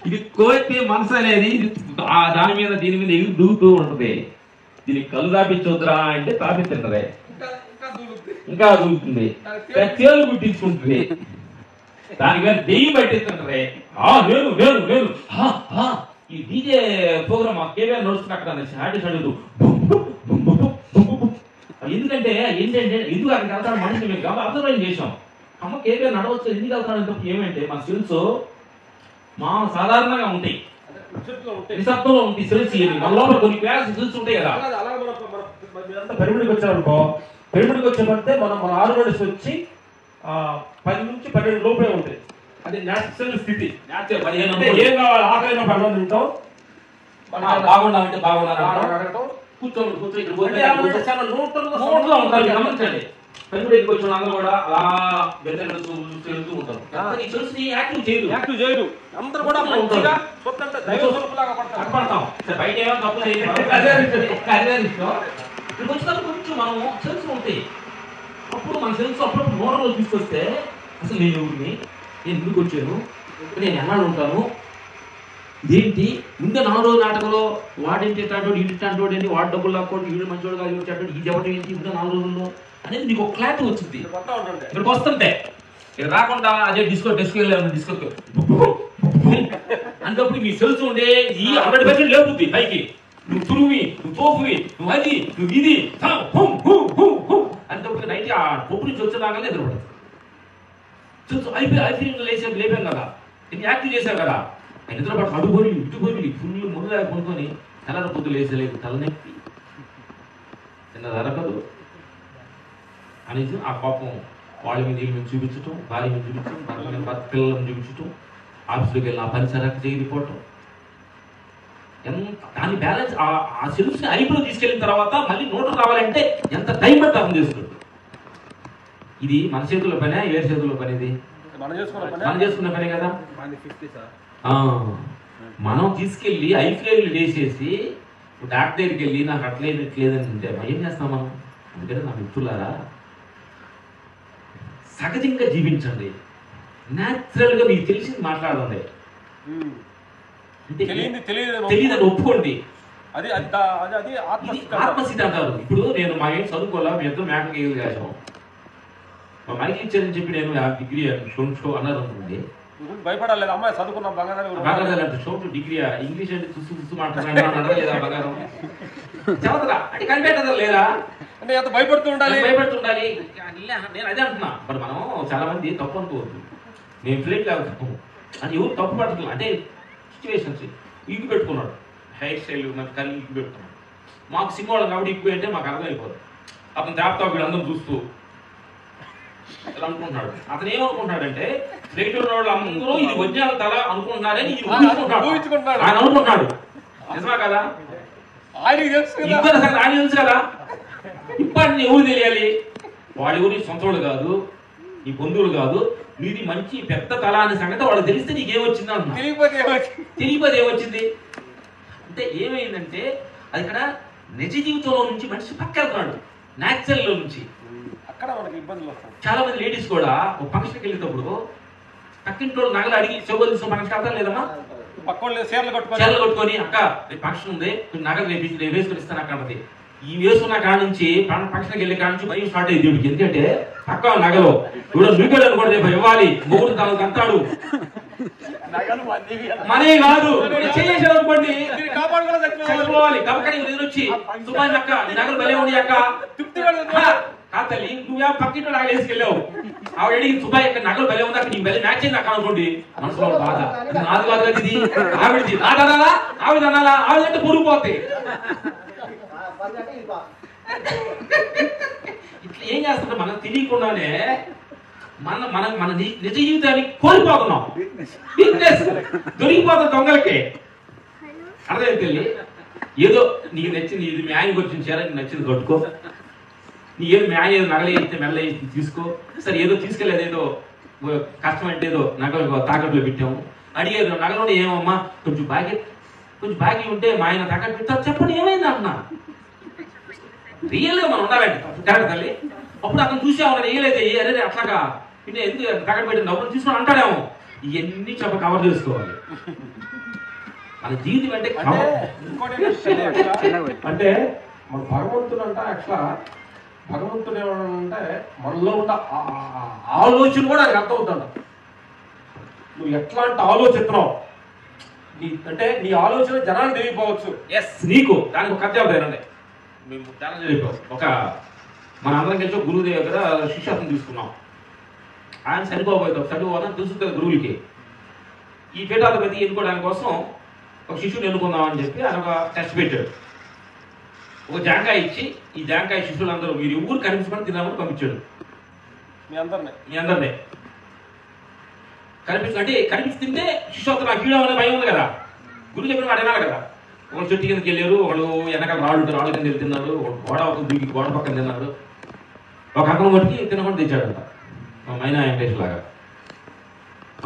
ఇది కోతి మనసు అనేది దాని మీద దీని మీద ఎగిరి దూకుతూ ఉంటది దీనికి కళ్ళు తాపించొద్దురా అంటే తాపిస్తుంటది ఇంకా దూకుతుంది తేలు గుట్టించుకుంటుంది దాని మీద దెయ్యం పట్టిస్తుంటది నేను ఈ డీజే ప్రోగ్రామ్ కేవీఆర్ నడుస్తున్నా అక్కడ ఆర్టిస్ట్ అడుగుతూ ఎందుకంటే ఏంటంటే ఎందుకు అక్కడికి వెళ్తాడు మనిషి మేము అబ్జర్వేషన్ చేసాం అమ్మ కేవీఆర్ నడవచ్చు ఎందుకు వెళ్తాడు ఏమంటే మన సెల్స్ మా సాధారణంగా ఉంటాయి నిశ్శబ్దంలో ఉంటాయి సెల్స్ మన లోపల కొన్ని సెల్స్ ఉంటాయి కదా పిరమిడ్కి వచ్చారనుకో పిరమిడ్కి వచ్చేమంటే మనం మన ఆర్గనైజ్ వచ్చి 10 నుంచి 12 లోపే ఉంటాయి అది న్యాచురల్ స్థితి ఏం కావాలి ఆకలిగా పడడం తింటాం బాగుండాలంటే బాగుండాలి కూర్చోండి గమనించండి పెరుగుడికి వచ్చిన అందరూ కూడా అలా వెళ్తూ ఉంటారు యాక్టివ్ చేయరు అందరూ కూడా బయట ఏమో తప్పు వచ్చినప్పుడు కొంచెం మనం సెల్స్ ఉంటాయి అప్పుడు మన సెల్స్ అప్పుడప్పుడు నోటలో తీసుకొస్తే అసలు నేను ఊరిని నేను ఎందుకు వచ్చాను నేను ఎన్నాళ్ళు ఉంటాను ఇదేంటి ముందే 4 రోజుల నాటకంలో వాడేంటి ఇట్లాంటి ఇట్లాంటి ఏంటి వాడు డబ్బులు లాక్కోండి వీడు మంచోడు కాదు ఇట్లాంటి ఇది ఎవరు ఏంటి ఇంకా 4 రోజుల్లో అనేది నీకు ఒక క్లారిటీ వచ్చింది ఇక్కడికి వస్తుంటే ఇక్కడ రాకుండా అదే డిస్కో వెళ్ళాము డిస్కోకి అంటప్పుడు మీ సెల్స్ ఉండే ఈ 100% లేపుద్ది పైకి నువ్వు తురువి నువ్వు తోపువి నువ్వు అది నువ్వు ఇది అంటప్పుడు నైట్ ఆ పొప్పు నుంచి వచ్చేదాకానే నిద్రపడదు అయిపోయి లేపాం కదా ఇది యాక్టివ్ చేశావు కదా నిద్రపడి అడుగుని ఇటుకొని ఫుల్ ముందుగా కొనుక్కొని తెల్లర పొద్దు లేచలేదు తలనొప్పి చిన్న దరకదు అనేసి ఆ పాపం వాళ్ళ మీద వీళ్ళ మీద చూపించటం భార్య మీద చూపించడం భర్త మీద పిల్లలను చూపించటం ఆఫీస్లోకి వెళ్ళిన ఆ పరిసరానికి చేయకపోవటం ఎంత దాని బ్యాలెన్స్ ఆ సెల్ఫ్ ఐపులో తీసుకెళ్ళిన తర్వాత మళ్ళీ నోటు రావాలంటే ఎంత టైం పట్టి అర్థం చేసుకుంటుంది ఇది మన చేతుల్లో పనే వేరే చేతుల్లో పని ఇది మనం చేసుకున్న పనే కదా మనం తీసుకెళ్ళి ఐఫ్లేవ్లు వేసేసి డాక్టర్ దగ్గరికి వెళ్ళి నాకు అట్లేదని అంటే ఏం చేస్తాం మనం అందుకని నా మిత్రులారా సహజంగా జీవించండి న్యాచురల్ గా మీకు తెలిసింది మాట్లాడండి తెలియదని ఒప్పుకోండి ఆత్మస్థితి అంటారు ఇప్పుడు నేను మా ఏం చదువుకోవాలా మీ ఇద్దరు మ్యాటర్ ఏది చేసాం మా మైకి ఇచ్చారని చెప్పి నేను డిగ్రీ షో అన్నారు అనుకోండి భయపడాలి అమ్మాయి చదువుకున్నాం బంగారం షో డిగ్రీ ఇంగ్లీష్ అంటే చూసు మాట్లాడాలి లేదా బంగారం చదువుతా అంటే కనిపెట్టదా లేదా అంటే ఎంత భయపడుతుండాలి నేను అదే అంటున్నా మరి మనం చాలా మంది తప్పు అనుకోవద్దు నేను ఫ్లేట్ లేకపోతాము అది ఎవరు తప్పు పడుతుంది అంటే సిచ్యువేషన్స్ ఇగ్గు పెట్టుకున్నాడు హెయిర్ స్టైల్ మన కళ్ళు ఇగ్గు పెట్టుకున్నాడు మాకు సినిమాలు కాబట్టి ఇగ్గు అంటే మాకు అర్థమైపోదు అతను తేపుతా వీళ్ళందరూ చూస్తూ ఇలా అనుకుంటున్నాడు అతను ఏమనుకుంటున్నాడంటే ఫ్లైట్ ఉన్న వాళ్ళు అందరూ ఇది వజ్రాల తల అనుకుంటున్నారని ఆయన అనుకుంటున్నాడు నిజమా కదా ఆయన తెలుసు కదా ఇప్పటి ఎవరు తెలియాలి వాడి ఊరి సొంతోడు కాదు నీ బంధువులు కాదు నీది మంచి పెద్ద తల అనే సంగతి వాడు తెలిస్తే నీకేమొచ్చింది అంటున్నా తెలియపోతే ఏమొచ్చింది అంటే ఏమైందంటే అది ఇక్కడ నిజ జీవితంలో నుంచి మనిషి పక్క వెళ్తున్నాడు న్యాచురల్ లో నుంచి అక్కడ మనకి ఇబ్బందులు వస్తాయి చాలా మంది లేడీస్ కూడా ఒక ఫంక్షన్కి వెళ్ళేటప్పుడు పక్కింట్లో నగలు అడిగి చెవులు తీసుకుని ఫంక్షన్ వెళ్తారు లేదమ్మా చీరలు కట్టుకొని అక్క రేపు ఫంక్షన్ ఉంది నగలు రేపు వేసుకొని ఇస్తాను అక్క అన్నది ఈ వేసుకున్న కాడ నుంచి ఫంక్షన్కి వెళ్ళే కాడ నుంచి భయం స్టార్ట్ అయ్యింది దేవుడికి ఎందుకంటే పక్క నగలు ఇప్పుడు నువ్వు కూడా రేపు ఇవ్వాలి మొగుడు తనకు అంటాడు మనే కాదు చేసేసాడు అనుకోండి చచ్చిపోవాలి కాబట్టి వచ్చి సుమారు అక్క నీ నగలు భలే ఉండి అక్క తల్లి నువ్వే పక్కింటో నగలు వేసుకెళ్ళావు ఆవిడ సుబాయ్ యొక్క నగలు భలే ఉంది అక్కడ నీ భలే మ్యాచ్ అయింది అక్క అనుకోండి మనసులో బాధ నాది కాదు కదా ఇది ఆవిడది నాదనాలా ఆవిడ అనాలా ఆవిడంటే పొరిగిపోతాయి ఇట్లా ఏం చేస్తుంటే మనం తెలియకుండానే మన నిజ జీవితాన్ని కోల్పోతున్నాం వీక్నెస్ దొరికిపోతాం దొంగలకి అర్థమైంది తల్లి. ఏదో నీకు నచ్చింది, ఇది మీ ఆయనకి వచ్చిన చీర నీకు నచ్చింది కట్టుకో, నీ ఏదో మీ ఆయన ఏదో నగలు వేస్తే మెల్ల వేసి తీసుకో, సరే ఏదో తీసుకెళ్ళేది ఏదో కష్టం అంటే ఏదో నగలు తాకట్లో పెట్టాము, అడిగేది నగలు ఏమమ్మా కొంచెం బాకీ ఉంటే మా ఆయన తాకట్టు పెట్టా, చెప్పండి ఏమైంది అన్నా. రియల్గా మనం ఉండాలండి కరెక్ట్ తల్లి. అప్పుడు అతను చూసాము రియలైతే అరే అట్లాగా అంటే ఎందుకు తాకట్టు పెట్టిన డబ్బులు తీసుకొని అంటాడేమో. ఇవన్నీ చెప్ప కవర్ చేసుకోవాలి. మన జీవితం అంటే అంటే మన భగవంతుడు అంట యాక్చువల్గా భగవంతుడు ఏమంటే మనలో ఉన్న ఆలోచన కూడా అది అర్థమవుతుంట. నువ్వు ఎట్లాంటి ఆలోచిస్తున్నావు అంటే నీ ఆలోచన జనాన్ని తెలియపోవచ్చు. ఎస్ నీకు దానికి ఒక కథ చెప్తానండి. మేము ధ్యానం జరిపాం. ఒక మన అందరం కలిసి ఒక గురువు దగ్గర శిష్యాసం తీసుకున్నాం. ఆయన చనిపోబోయేది తెలుసు కదా గురువులకి. ఈ పీఠాధిపతి ఎన్నుకోవడానికి కోసం ఒక శిష్యుని ఎన్నుకుందామని చెప్పి ఆయన ఒక టెస్ట్ పెట్టాడు. ఒక జాంకాయ ఇచ్చి ఈ జాంకాయ శిష్యులందరూ మీరు ఊరు కనిపించుకొని తిన్నామని పంపించాడు. మీ అందరినీ కనిపించి తింటే శిష్యోత్తరం నాకు కీడమనే భయం ఉంది కదా. గురువు చెప్పిన వాడు వినాలి కదా. ఒకళ్ళు చెట్టు కిందకి వెళ్ళారు, ఒకళ్ళు వెనకాల రాళ్ళ కింద వెళ్ళి తిన్నారు, గోడ పక్కన తిన్నారు. ఒక అతను కొట్టి తినకుండా తెచ్చాడంట మైనా వెంకటేష్ లాగా.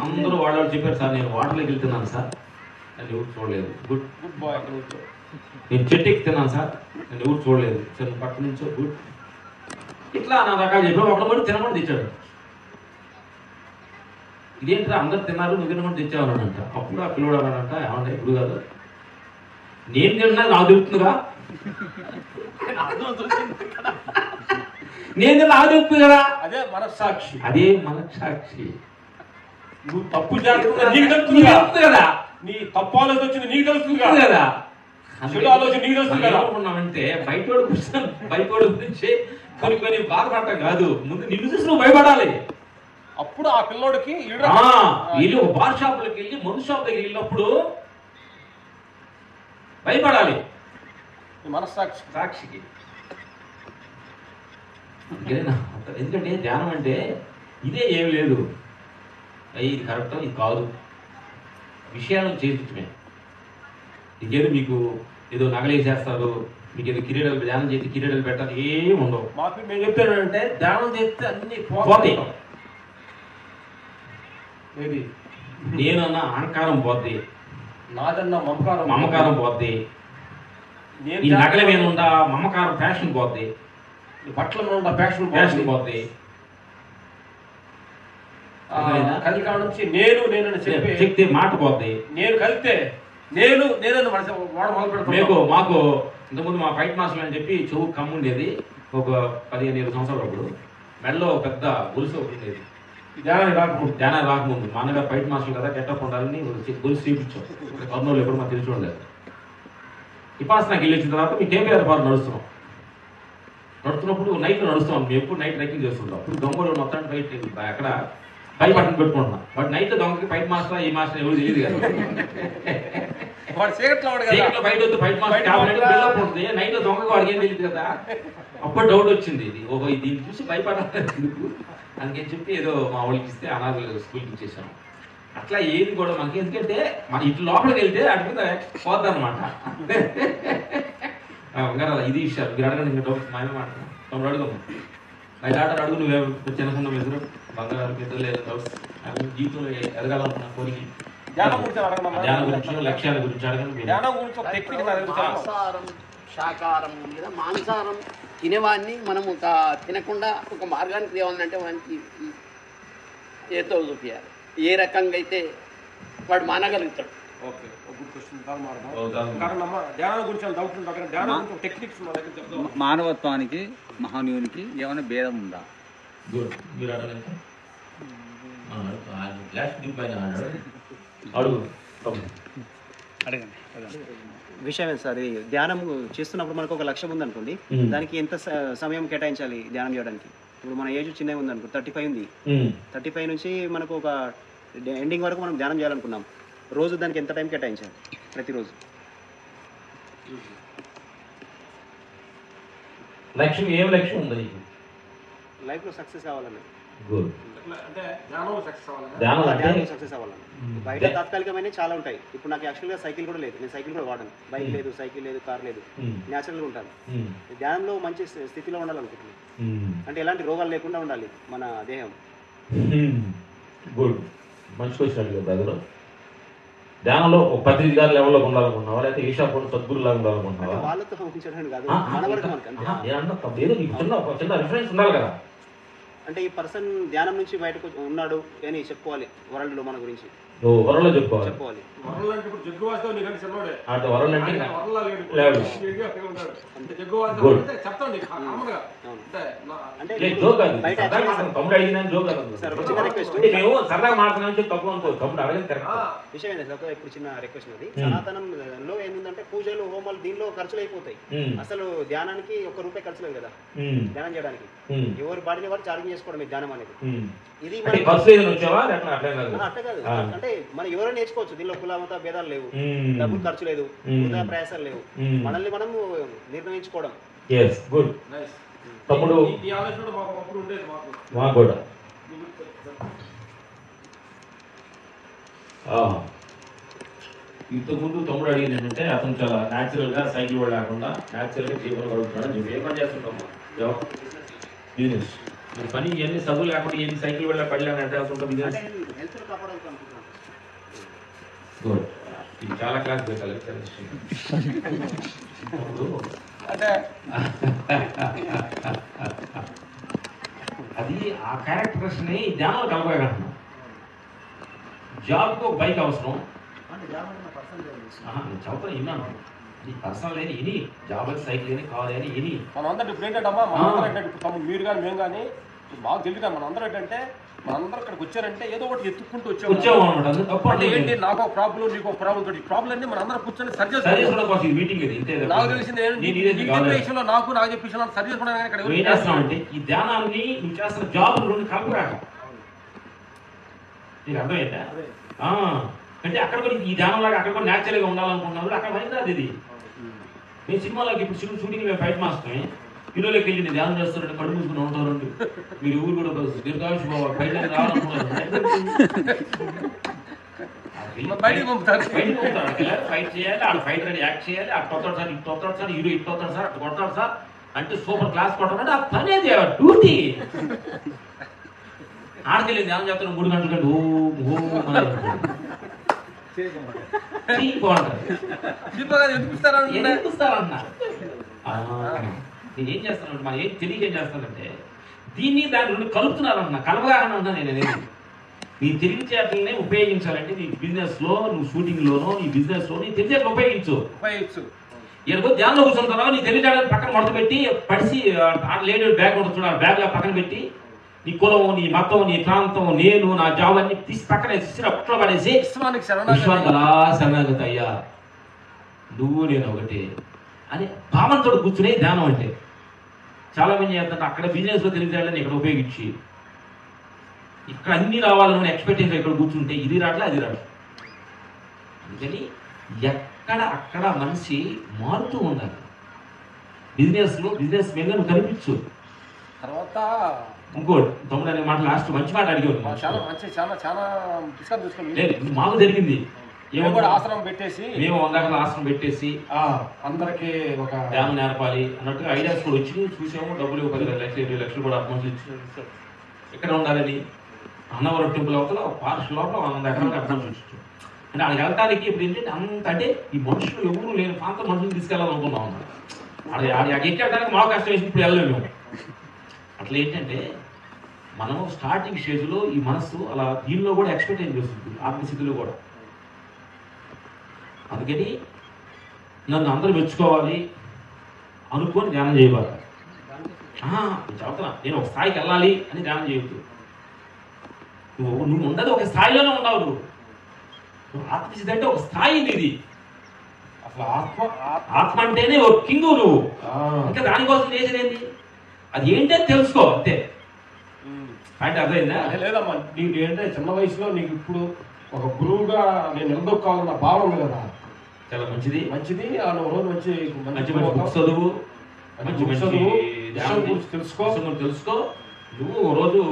అందరూ వాళ్ళు చెప్పారు, సార్ నేను వాటర్లోకి వెళ్తున్నాను సార్, నేను ఎవరు చూడలేదు. Good boy. నేను చెట్టు ఎక్కి తిన్నాను సార్, నేను ఎవరు చూడలేదు. సరే పక్క నుంచో గుడ్. ఇట్లా నా రకాలు చెప్పాడు. ఒకడు కూడా తినకుండా తెచ్చాడు. ఇదేంటో అందరు తిన్నారు, నువ్వు తినకుండా తెచ్చావనంట. అప్పుడు ఆ పిల్లడు అన్నాడంట, ఏమంటే ఇప్పుడు కాదు నేను తిన్నా నాకు తెలుస్తుందిగా, నేను తిన్నా నాకు తెలుస్తుంది కదా. అదే మనస్సాక్షి. నువ్వు తప్పు చేస్తున్నా నీకు తెలుస్తుంది కదా. నీ తప్పు ఆలోచన వచ్చింది నీకు తెలుస్తుంది కదా. చెడు ఆలోచన నీకు తెలుస్తుంది కదా. అనుకున్నామంటే బయటోడు గురించి కొన్ని బాధపడటం కాదు, ముందు నిన్ను చూసి నువ్వు భయపడాలి. అప్పుడు ఆ పిల్లోడికి వీళ్ళు ఒక బార్ షాపులకు వెళ్ళి మందు షాప్ దగ్గర వెళ్ళినప్పుడు భయపడాలి మనస్సాక్షికి. ఎందుకంటే ధ్యానం అంటే ఇదే ఏం లేదు, ఇది కరెక్ట్ ఇది కాదు, విషయాలను చేయించమే. ఇంకేదో మీకు ఏదో నగలేసేస్తారు, మీకు ఏదో కిరీడాలు ధ్యానం చేసి కిరీడాలు పెట్టాలి ఏమి ఉండవు. మాకు మేము చెప్తానంటే ధ్యానం చేస్తే అన్ని పోతాయి. ఏది నేనన్న అహంకారం పోద్ది, నాదన్న మమకారం పోద్ది, ఈ నగల మీద ఉండ మమకారం ఫ్యాషన్ పోద్ది, బట్టల మీద ఉండ ఫ్యాషన్ పోద్ది. కలికాడ నుంచి నేను చెప్తే మాట పోద్ది. నేను కలిస్తే నేను వాడు మొదలు పెడతాను. మాకు ఇంతకుముందు మా ఫైట్ మాస్టర్ అని చెప్పి చెవు కమ్ము ఉండేది. ఒక 15-20 సంవత్సరాలు అప్పుడు మెడలో పెద్ద గొలుసు ఒకటి ఉండేది. ధ్యానం రాకముందు మా అన్నగారు ఫైట్ మాస్టర్ కదా, గెటప్ ఉండాలని గొలుసు చూపించాం. కర్నూలు ఎప్పుడు మాకు తెలిసి ఉండలేదు. విపాసనకి వెళ్ళి వచ్చిన తర్వాత మీ కేపీఆర్ పార్క్ నడుస్తున్నప్పుడు నైట్ నడుస్తాం. మేము ఎప్పుడు నైట్ ట్రెక్కింగ్ చేస్తుంటాం. ఇప్పుడు దొంగలు మొత్తం బయట అక్కడ పై పట్టణ పెట్టుకుంటున్నాం. బట్ నైట్ దొంగకి ఫైట్ మాస్టర్ ఈ మాస్టర్ ఎవరు తెలియదు కదా. బయట వద్దు ఫైట్ మాస్టర్ ఉంటుంది, నైట్ దొంగకి వాడికి ఏం తెలియదు కదా. అప్పుడు డౌట్ వచ్చింది, ఇది దీన్ని చూసి భయపడాలి అందుకని చెప్పి ఏదో మా వాళ్ళకి ఇస్తే అనాథ స్కూల్కి ఇచ్చేసాము. అట్లా ఏది కూడా మనకి, ఎందుకంటే మన ఇట్లా లోపలికి వెళ్తే అటు మీద పోద్దనమాట. ఇది విషయాలు మీరు అడగండి. ఇంకా డౌట్ మాయమే మాట్లాడు, తమ్ముడు అడుగు, నా డాక్టర్ అడుగు, నువ్వే చిన్నకున్న ఎదురు బంగారు పెద్దలు లేదా డౌట్స్ జీవితంలో ఎదగాలనుకున్న కోరిక, ధ్యానం గురించి లక్ష్యాల గురించి అడగండి. శాకాహారం మీద మాంసాహారం తినేవాడిని మనం తినకుండా ఒక మార్గానికి తేవాలంటే వానికి ఏతో చూపించాలి, ఏ రకంగా అయితే వాడు మానగలుగుతాడు. మానవత్వానికి మహనీయునికి ఏమైనా భేదం ఉందా? విషయం ఏంటి సార్, ఇది ధ్యానం చేస్తున్నప్పుడు మనకు ఒక లక్ష్యం ఉందనుకోండి, దానికి ఎంత సమయం కేటాయించాలి ధ్యానం చేయడానికి? ఇప్పుడు మన ఏజ్ చిన్నగా ఉంది అనుకో, 35 ఉంది. 35 నుంచి మనకు ఒక ఎండింగ్ వరకు మనం ధ్యానం చేయాలనుకున్నాం. రోజు దానికి ఎంత టైం కేటాయించాలి ప్రతిరోజు? లక్ష్యం ఏం లక్ష్యం ఉంది లైఫ్లో సక్సెస్ కావాలని? గుడ్. అంటే ధ్యానం సక్సెస్ అవ్వాలి. ధ్యానం అంటే సక్సెస్ అవ్వాలని బయట తాత్కాలికమైన చాలా ఉంటాయి. ఇప్పుడు నాకు యాక్చువల్గా సైకిల్ కూడా లేదు, నేను సైకిల్ కూడా వాడను, బైక్ లేదు, సైకిల్ లేదు, కార్ లేదు, న్యాచురల్గా ఉంటాను. ధ్యానంలో మంచి స్థితిలో ఉండాలనుకుంటున్నాను. అంటే ఎలాంటి రోగాలు లేకుండా ఉండాలి మన దేహం. గుడ్, మంచి క్వశ్చన్ అడిగారు బ్రదర్. ధ్యానంలో ఒక 10 గారి లెవెల్లో ఉండాలనుకుంటున్నావా, లేకపోతే ఈశాపూర్ సద్గురు లాగా ఉండాలనుకుంటున్నావా? వాళ్ళతో ఉంచడానికి కాదు, మన వరకు మనకు ఏదో నీకు చిన్న రిఫరెన్స్ ఉండాలి కదా. అంటే ఈ పర్సన్ ధ్యానం నుంచి బయటకు ఉన్నాడు అని చెప్పుకోవాలి వరల్డ్ లో మన గురించి. వరల్డ్ లో చెప్పుకోవాలి. వరల్డ్ అంటే ఇప్పుడు జగ్గు వాస్తవం నీకంటే చిన్నోడే. అంటే వరల్డ్ అంటే లేడు. అంటే జగ్గు వాస్తవం అంటే చెప్తాను నీకు కామన్గా. అంటే జోక్ అది. తమ్ముడు అడిగిన జోక్ అది. మేము సరదాగా మాట్లాడుతున్నాం చెప్పి తప్పు అనుకో. తమ్ముడు అడగదు కరెక్ట్ విషయం ఏంటంటే ఇప్పుడు చిన్న రిక్వెస్ట్ ఉంది. సనాతనంలో ఏముందంటే పూజలు హోమాలు దీనిలో ఖర్చులు అయిపోతాయి. అసలు ధ్యానానికి ₹1 ఖర్చు లేదు కదా ధ్యానం చేయడానికి. ఎవరు బాడీని వారు చార్జింగ్ చేసుకోవడం ధ్యానం అనేది. ఇది అట్లా కాదు. అంటే మనం ఎవరైనా నేర్చుకోవచ్చు. దీనిలో కులమత భేదాలు లేవు, డబ్బులు ఖర్చు లేదు, వృధా ప్రయాసాలు లేవు. మనల్ని మనం నిర్ణయించుకోవడం. తమ్ముడు మాకు కూడా ఇంతకుముందు తమ్ముడు అడిగింది ఏంటంటే అతను చాలా న్యాచురల్ గా సైకిల్ కూడా లేకుండా న్యాచురల్ గా జీవనం గడుపుతున్నాడు. నువ్వు ఏ పని చేస్తుంటాము? బిజినెస్. నీ పని ఎన్ని చదువు లేకుండా ఎన్ని సైకిల్ వెళ్ళా పడలేనంటే అసలు బిజినెస్. గుడ్, ఇది చాలా క్లాస్ పెట్టాలి. అది ఆ క్యారెక్టర్స్ ని ధ్యానంలో కలపగలను. జాబ్కు ఒక బైక్ అవసరం. నేను చదువుతాను విన్నాను. ఇది పర్సనల్ అని ఇని జాబ్ అని సైకిల్ అని కావాలి అని ఇని మనందరూ ఇప్పుడు ఏంటంటమ్మా, మనందరూ ఏంటంటే మీరు కానీ మేము కానీ మాకు తెలియదు కదా. మనందరూ ఏంటంటే మనందరూ ఇక్కడికి వచ్చారంటే ఏదో ఒకటి ఎత్తుక్కుంటూ వచ్చాము అనమాట. ఏంటి నాకు ఒక ప్రాబ్లం, నీకు ఒక ప్రాబ్లం, తోటి ప్రాబ్లం అన్ని మన అందరం కూర్చొని సరి చేసుకోవడం. మీటింగ్ నాకు తెలిసింది విషయంలో నాకు చెప్పే విషయంలో సరి చేసుకోవడానికి ఏం చేస్తున్నామంటే ఈ ధ్యానాన్ని నువ్వు చేస్తున్న జాబ్ రెండు కలుపురాక. నీకు అర్థమైందా? అంటే అక్కడ కూడా ఈ ధ్యానం లాగా అక్కడ కూడా న్యాచురల్గా ఉండాలనుకుంటున్నాడు. అక్కడ పనికిరాదు ఇది. నేను సినిమాలోకి ఇప్పుడు షూటింగ్ మేము ఫైట్ మాస్టర్ని హీరోలోకి వెళ్ళి నేను ధ్యానం చేస్తానంటే కడుపు మూసుకుని ఉంటారండి. మీరు ఊరు కూడా దీర్ఘాయుష్ బాబు బయట రావాలనుకున్నారు. ఫైట్ చేయాలి, ఆడ ఫైట్ రెడీ యాక్ట్ చేయాలి. అటు కొడతాడు సార్, ఇటు కొడతాడు సార్, హీరో ఇటు కొడతాడు సార్, అటు కొడతాడు సార్ అంటే సూపర్ క్లాస్ కొట్టాలంటే ఆ పని అది డ్యూటీ. ఆడకెళ్ళి ధ్యానం చేస్తాను 3 గంటల కంటే నేను ఏం చేస్తానంటే మనం ఏం తెలియక ఏం చేస్తానంటే దీన్ని దాని రెండు కలుపుతున్నారన్న కలవగానే అన్నా. నేను నీ తెలివితేటలనే ఉపయోగించాలంటే నీ బిజినెస్ లో, నువ్వు షూటింగ్ లోనో, నీ బిజినెస్ లో నీ తెలివితేటలు ఉపయోగించు. ఎక్కడో ధ్యానంలో కూర్చున్న తర్వాత నీ తెలివితేటలు పక్కన మొదలు పెట్టి పడిసి లేడీ బ్యాగ్ ఉంటుంది చూడ, బ్యాగ్ లా పక్కన పెట్టి నీ కులం, నీ మతం, నీ ప్రాంతం, నేను నా జాబ్ అన్ని తీసి పక్కన పుట్లో పడేసి శరణాగతి అయ్యా నువ్వు నేను ఒకటి అని భావంతో కూర్చునే ధ్యానం. అంటే చాలా మంది చేస్తుంటే అక్కడ బిజినెస్ లో తెలివితేటలని ఇక్కడ ఉపయోగించి ఇక్కడ అన్ని రావాలని ఎక్స్పెక్టేషన్ ఇక్కడ కూర్చుంటే ఇది రాట్లా అది రాదు. అందుకని ఎక్కడ అక్కడ మనిషి మారుతూ ఉండాలి. బిజినెస్ లో బిజినెస్ మెన్ నువ్వు కనిపించు. తర్వాత ఇంకోటి తమ్ముడు అనే మాట లాస్ట్ మంచి మాట అడిగాడు. మాకు జరిగింది ఆశ్రమం పెట్టేసి మేము 100 ఆశ్రమం పెట్టేసి అందరికి ఒక ధ్యానం నేర్పాలి అన్నట్టుగా ఐడియాస్ కూడా వచ్చి చూసాము. డబ్బులు 10 లక్షలు 20 లక్షలు కూడా అడ్వాన్స్ ఇచ్చి ఎక్కడ ఉండాలని అన్నవరం టెంపుల్ అవతల పార్షల్ లోపల 100 ఎకరాలకు అడ్వాన్స్ ఇచ్చు. అంటే అక్కడికి వెళ్ళటానికి ఇప్పుడు ఏంటంటే అంత అంటే ఈ మనుషులు ఎవరు లేని ప్రాంతం మనుషులు తీసుకెళ్ళాలనుకున్నాం. అక్కడికి ఎక్కడానికి మాకు కష్టం వేసి ఇప్పుడు వెళ్ళలేము మేము. అట్లా ఏంటంటే మనం స్టార్టింగ్ స్టేజ్లో ఈ మనస్సు అలా దీనిలో కూడా ఎక్స్పెక్టేషన్ చేస్తుంది, ఆత్మస్థితిలో కూడా. అందుకని నన్ను అందరూ మెచ్చుకోవాలి అనుకొని ధ్యానం చేయబాక. చెబుతున్నా నేను ఒక స్థాయికి వెళ్ళాలి అని ధ్యానం చేయొద్దు. నువ్వు ఉండదు ఒక స్థాయిలోనే ఉండవు. నువ్వు ఆత్మస్థితి అంటే ఒక స్థాయి ఇది. అసలు ఆత్మ అంటేనే ఒక కింగు నువ్వు. ఇంకా దానికోసం చేసేది ఏంటి? అది ఏంటని తెలుసుకో అంతే. అంటే అర్థమైందా? లేదమ్మా, నీకు ఏంటంటే చిన్న వయసులో నీకు ఇప్పుడు ఒక గురువుగా నేను నిలదొక్కాలన్న భావం ఉంది కదా, చాలా మంచిది. మంచిది రోజు మంచి మంచి బుక్స్ చదువు, మంచి తెలుసుకో. తెలుసుకో. నువ్వు రోజు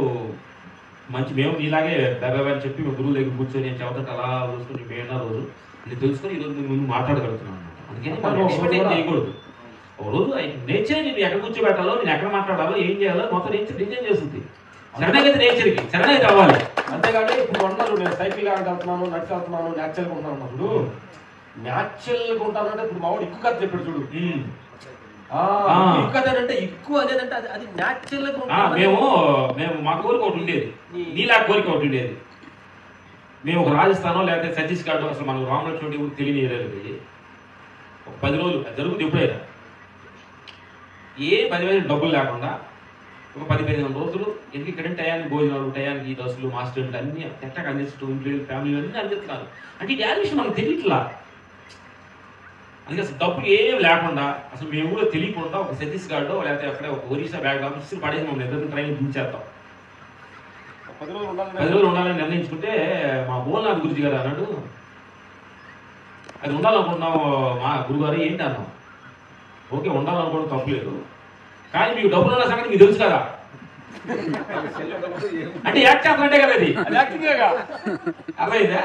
మంచి మేము ఇలాగే బాబాయ్ అని చెప్పి గురువు దగ్గర కూర్చొని నేను చెబుతుంటే అలా చూసుకుని మేమన్నా రోజు నేను తెలుసుకొని ఈరోజు ముందు మాట్లాడగలుగుతున్నాను అనమాట. అందుకని మనం ఎక్స్పెక్ట్ చేయకూడదు. ఒక రోజు నేచర్ నేను ఎక్కడ కూర్చోబెట్టాలో, నేను ఎక్కడ మాట్లాడాలో, ఏం చేయాలో మొత్తం నేచర్ డిజైన్ చేస్తుంది. శరణాగతి నేచర్కి శరణాగతి అవ్వాలి. అంతేగాని ఇప్పుడు అన్నారు నేను సైకిల్ వెళ్తున్నాను, నడిచి వెళ్తున్నాను, న్యాచురల్గా ఉంటాను అన్నప్పుడు న్యాచురల్గా ఉంటానంటే ఇప్పుడు మావాడు ఎక్కువ కథ చెప్పాడు చూడు. ఎక్కువ కథ అంటే ఎక్కువ అదేంటే అది న్యాచురల్గా. మేము మా కోరిక ఒకటి ఉండేది, నీలా కోరిక ఒకటి ఉండేది. మేము ఒక రాజస్థానో లేకపోతే ఛత్తీస్గఢ్, అసలు మనకు రామలక్ష్మణుడి ఊరికి తెలియదు. ఒక 10 రోజులు జరుగుతుంది ఎప్పుడైనా. ఏ 10,000 డబ్బులు లేకుండా ఒక 10-15 రోజులు ఎందుకు ఇక్కడ టయానికి భోజనాలు, టయానికి దశలు, మాస్టర్లు అన్ని ఎట్టగా అందిస్తూ ఇంట్లో ఫ్యామిలీ అన్నీ అందిస్తున్నారు. అంటే ఈ విషయం మనకు తెలియట్లా. అందుకే అసలు డబ్బులు ఏం లేకుండా అసలు మేము కూడా తెలియకుండా ఒక ఛత్తీస్గఢ్ లేకపోతే అక్కడ ఒక ఒరిస్సా బ్యాగ్ ఇసులు పడేసి మమ్మల్ని ఇద్దరు ట్రైన్ దించేస్తాం. 10 రోజులు ఉండాలని నిర్ణయించుకుంటే మా భువననాథ్ గురుజీ గారు అన్నాడు, అది ఉండాలనుకుంటున్నావు మా గురుగారు ఏంటి అన్నాం. ఓకే ఉండాలనుకోవడం తప్పులేదు, కానీ మీకు డబ్బులు ఉన్న సంగతి మీకు తెలుసు కదా అంటే యాక్ట్ చేస్తానంటే కదా అది యాక్టింగేగా. అర్థమైందా?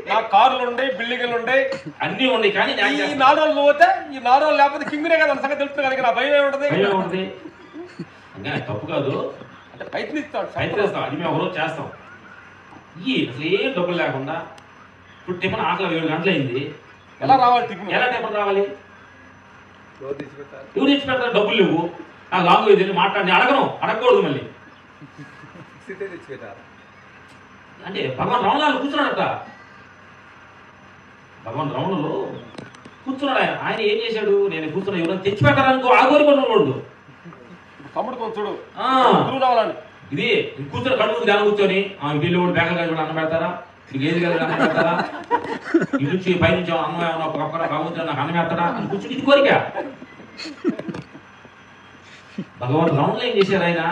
నా కార్లు ఉన్నాయి, బిల్డింగ్లు ఉన్నాయి, అన్నీ ఉన్నాయి, కానీ ఈ 4 రోజులు పోతే ఈ 4 రోజులు లేకపోతే కింగ్నే కదా సంగతి తెలుస్తుంది కనుక నా భయం ఏముంటది. ఇంకా తప్పు కాదు, అంటే ప్రయత్నిస్తాం. అది మేము ఒకరోజు చేస్తాం. అసలు ఏం డబ్బులు లేకుండా ఇప్పుడు టిఫిన్ ఆకలి 7 గంటలు అయింది, ఎలా రావాలి టిఫిన్? ఎలా టిఫిన్ రావాలి? ఎవరు తెచ్చి పెడతారు? డబ్బులు లేవు, నాకు లాంగ్వేజ్ వెళ్ళి మాట్లాడి అడగకూడదు మళ్ళీ. అంటే భగవాన్ రమణాలు కూర్చున్నాడట. భగవాన్ రమణులు కూర్చున్నాడు. ఆయన ఏం చేశాడు? నేను కూర్చున్నా, ఎవరైనా తెచ్చి పెట్టాలనుకో ఆ కోరుకోకూడదు. తమ్ముడు చూడు రావాలని ఇది కూర్చొని కడుపు ధ్యానం కూర్చొని వీళ్ళు కూడా బేకలు కలిసి అన్నం పెడతారా, మీకు ఏది కలిసి అన్నం పెడతారా, ఇటు నుంచి పైనుంచి అన్నం ఏమన్నా భగవంతుడు నాకు అన్నం పెడతాడా అని కూర్చొని ఇది కోరిక. భగవాన్ రమణులు ఏం చేశారు? ఆయన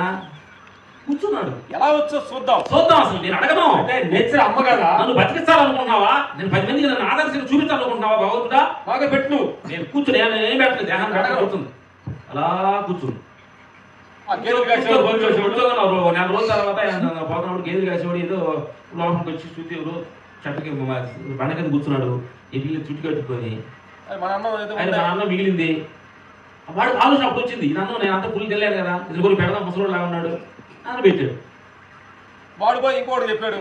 కూర్చున్నాడు. ఎలా వచ్చో చూద్దాం అసలు నేను అడగను. అంటే నేచర్ అమ్మ కదా, నన్ను బతికిస్తాలనుకుంటున్నావా? నేను 10 మందికి నన్ను ఆదర్శంగా చూపించాలనుకుంటున్నావా? భగవంతుడా బాగా పెట్టు. నేను కూర్చుని ఏం పెట్టలేదు, దేహాన్ని అడగబడుతుంది. అలా కూర్చుని నెల రోజుల తర్వాత పోతున్నప్పుడు గేదెలు కాసేవాడు ఏదో లోపలికి వచ్చి చుట్టి చెట్టుకి బండ కింద కూర్చున్నాడు. ఎల్లి చుట్టు కట్టుకొని ఆయన మా అన్నం మిగిలింది. వాడికి ఆలోచన అప్పుడు వచ్చింది, నన్ను నేను అంతా పుల్లి తెలియదు కదా, ఇది కూడా పెడదాం ముసలోడు లాగా ఉన్నాడు అని పెట్టాడు. వాడు పోయి ఇంకోటి చెప్పాడు.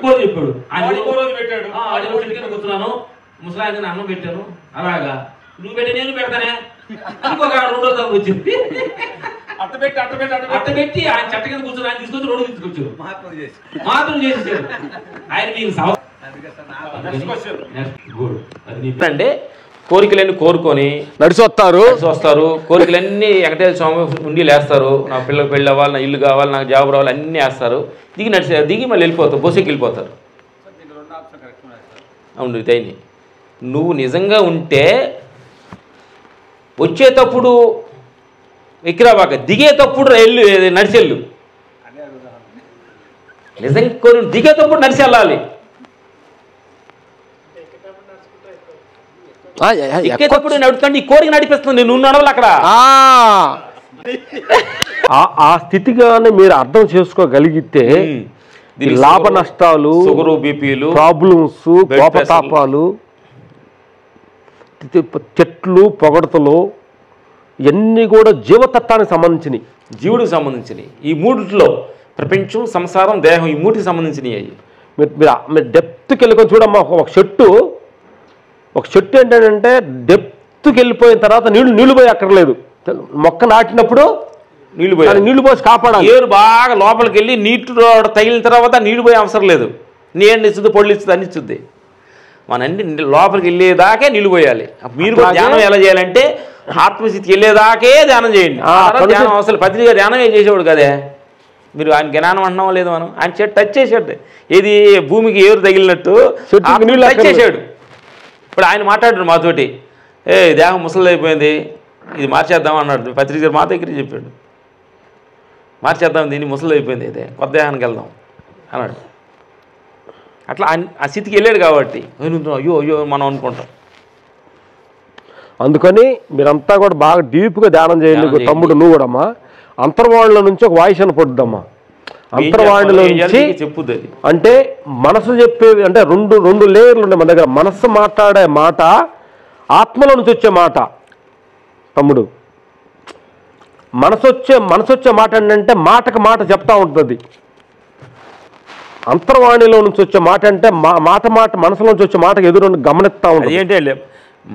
ఆయన చెట్టు కింద కూర్చున్నాను, ముసలాయన అన్నం పెట్టాను. అలాగా నువ్వు పెట్టి నేను పెడతానే ఇంకొక 2 రోజులు వచ్చింది. అట్ట పెట్టి ఆయన చెట్ట కింద కూర్చొని ఆయన తీసుకొచ్చి రోడ్డు తీసుకొచ్చారు. మాత్రం చేసేసారు ఆయన. మీకు అంటే కోరికలన్నీ కోరుకొని నడిచొస్తారు. కోరికలన్నీ వెంకటేశ్వర స్వామి ఉండి లేస్తారు. నా పిల్లలకు పెళ్ళి అవ్వాలి, నా ఇల్లు కావాలి, నాకు జాబ్ రావాలి అన్నీ వేస్తారు. దిగి మళ్ళీ వెళ్ళిపోతారు, బస్సుకి వెళ్ళిపోతారు. అవును ఇదైంది. నువ్వు నిజంగా ఉంటే వచ్చేటప్పుడు ఎక్కిరాబాక, దిగేటప్పుడు నడిచెళ్ళు. నిజంగా దిగేటప్పుడు నడిచి వెళ్ళాలి. ఎక్కేటప్పుడు నడుపుతాండి, ఈ కోరిక నడిపిస్తుంది, నువ్వు నడవాలి అక్కడ. ఆ స్థితిగానే మీరు అర్థం చేసుకోగలిగితే లాభ నష్టాలు, షుగరు, బీపీలు, ప్రాబ్లమ్స్, కోపతాపాలు, చెట్లు పొగడతలు ఇవన్నీ కూడా జీవతత్వానికి సంబంధించినవి, జీవుడికి సంబంధించినవి. ఈ మూడిట్లో ప్రపంచం, సంసారం, దేహం ఈ మూటికి సంబంధించినవి అయ్యి. మీరు డెప్త్కి వెళ్ళుకొని చూడమ్మా. ఒక చెట్టు ఏంటంటే డెప్త్కి వెళ్ళిపోయిన తర్వాత నీళ్లు పోయి అక్కర్లేదు. మొక్క నాటినప్పుడు నీళ్లు పోసి కాపాడాలి. ఏరు బాగా లోపలికి వెళ్ళి నీటిలో తగిలిన తర్వాత నీళ్లు పోయే అవసరం లేదు. నీళ్ళు ఇస్తుంది, పొళ్ళు ఇస్తుంది, అన్ని ఇస్తుంది. మనండి లోపలికి వెళ్ళేదాకే నీళ్లు పోయాలి. మీరు కూడా ధ్యానం ఎలా చేయాలంటే ఆత్మస్థితికి వెళ్ళేదాకే ధ్యానం చేయండి. ధ్యానం అవసరం. పత్రిక ధ్యానం ఏం చేసేవాడు కదే. మీరు ఆయన జ్ఞానం అంటున్నాం లేదు, మనం ఆయన చెట్టు టచ్ చేసాడు. ఏది భూమికి ఏరు తగిలినట్టు టచ్ చేసాడు. ఇప్పుడు ఆయన మాట్లాడాడు మాతోటి, దేహం ముసలి అయిపోయింది, ఇది మార్చేద్దాం అన్నాడు. పత్రిక మా దగ్గర చెప్పాడు, మార్చేద్దాం, దీన్ని ముసలి అయిపోయింది, ఇదే కొత్త దేహానికి వెళ్దాం అన్నాడు. అట్లా ఆ స్థితికి వెళ్ళాడు కాబట్టి అయ్యో మనం అనుకుంటాం. అందుకని మీరంతా కూడా బాగా డీప్గా ధ్యానం చేయండి. తమ్ముడు నువ్వు కూడా అమ్మా, అంతర్వాళ్ళ నుంచి ఒక వాయిస్ అని పడుద్దమ్మా. అంతర్వాణిలోంచి చెప్పుద్ది. అంటే మనసు చెప్పేది అంటే రెండు లేయర్లు ఉన్నాయి మన దగ్గర. మనస్సు మాట్లాడే మాట, ఆత్మలో నుంచి వచ్చే మాట. తమ్ముడు, మనసు వచ్చే మాట ఏంటంటే మాటకు మాట చెప్తా ఉంటుంది. అంతర్వాణిలో నుంచి వచ్చే మాట అంటే మాట మనసులో నుంచి వచ్చే మాటకు ఎదురు గమనిస్తూ ఉంటుంది. ఏంటి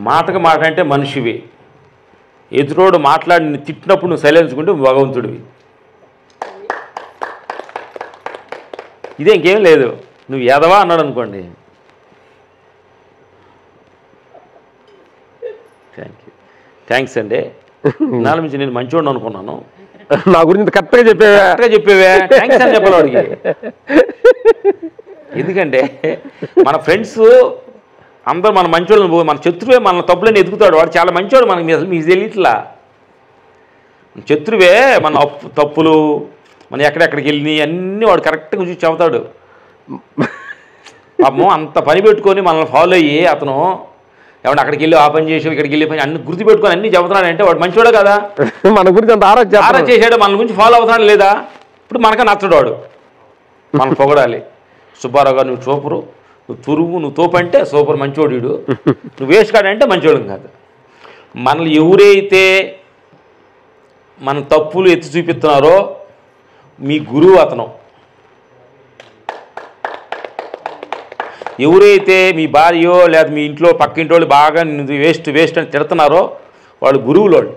మాటకు మాట అంటే మనిషివి, ఎదురోడు మాట్లాడి తిట్టినప్పుడు నువ్వు సైలెన్స్కుంటే భగవంతుడివి. ఇదే ఇంకేం లేదు. నువ్వు ఎదవా అన్నాడు అనుకోండి, థ్యాంక్స్ అండి, నాలుగు నుంచి నేను మంచివాడు అనుకున్నాను, నా గురించి కరెక్ట్గా చెప్పేవే థ్యాంక్స్ అని చెప్పాలి వాడికి. ఎందుకంటే మన ఫ్రెండ్స్ అందరూ మన మంచోళ్ళని, మన శత్రువే మన తప్పులని ఎదుగుతాడు. వాడు చాలా మంచివాడు, మనకి అసలు మీకు తెలియట్లా. శత్రువే మన తప్పులు, మనం ఎక్కడెక్కడికి వెళ్ళినాయి అన్నీ వాడు కరెక్ట్గా చూసి చెబుతాడు. పాపం అంత పని పెట్టుకొని మనల్ని ఫాలో అయ్యి అతను ఏమన్నా అక్కడికి వెళ్ళి ఆ పని చేసి ఇక్కడికి వెళ్ళి పని అన్ని గుర్తు పెట్టుకొని అన్ని చెబుతున్నాడు అంటే వాడు మంచివాడు కదా. మన గురించి అంత ఆరా చేసాడు, మన గురించి ఫాలో అవుతున్నాడు లేదా. ఇప్పుడు మనక నచ్చడు వాడు, మనం పొగడాలి. సుబ్బారావు గారు నువ్వు సూపరు, నువ్వు తురుము, నువ్వు తోపు అంటే సూపర్ మంచివాడు, వీడు నువ్వు వేస్ట్ కాడంటే మంచివాడు కాదు. మనల్ని ఎవరైతే మన తప్పులు ఎత్తి చూపిస్తున్నారో మీ గురువు అతను. ఎవరైతే మీ భార్యో లేదా మీ ఇంట్లో పక్కింటి వాళ్ళు బాగా వేస్ట్ అని తిడుతున్నారో వాళ్ళు గురువులు. వాళ్ళు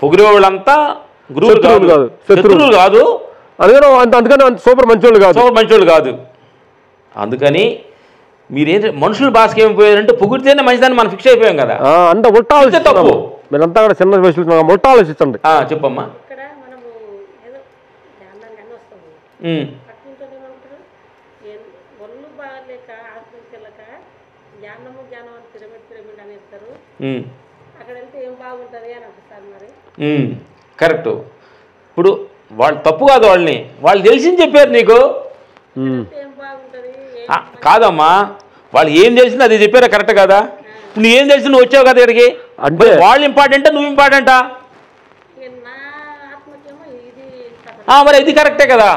పొగిడేవాళ్ళంతా గురువులు కాదు, శత్రువులు కాదు. అందుకని సూపర్ మంచోళ్ళు కాదు. అందుకని మీరేంటి మనుషుల భాషకి ఏమైపోయారంటే పొగిడితేనే మంచిదాన్ని మనం ఫిక్స్ అయిపోయాం కదా. అంటే ఉల్టా తప్పు. మీరంతా కూడా చిన్న వయసులో ఉల్టా ఆలోచించండి. చెప్పమ్మా. కరెక్ట్. ఇప్పుడు వాళ్ళు తప్పు కాదు, వాళ్ళు తెలిసింది చెప్పారు నీకు కాదమ్మా. వాళ్ళు ఏం తెలిసింది అది చెప్పారా, కరెక్ట్ కదా. నువ్వు ఏం తెలిసి నువ్వు వచ్చావు కదా ఇక్కడికి, అంటే వాళ్ళు ఇంపార్టెంటా నువ్వు ఇంపార్టెంటా? మరి ఇది కరెక్టే కదా.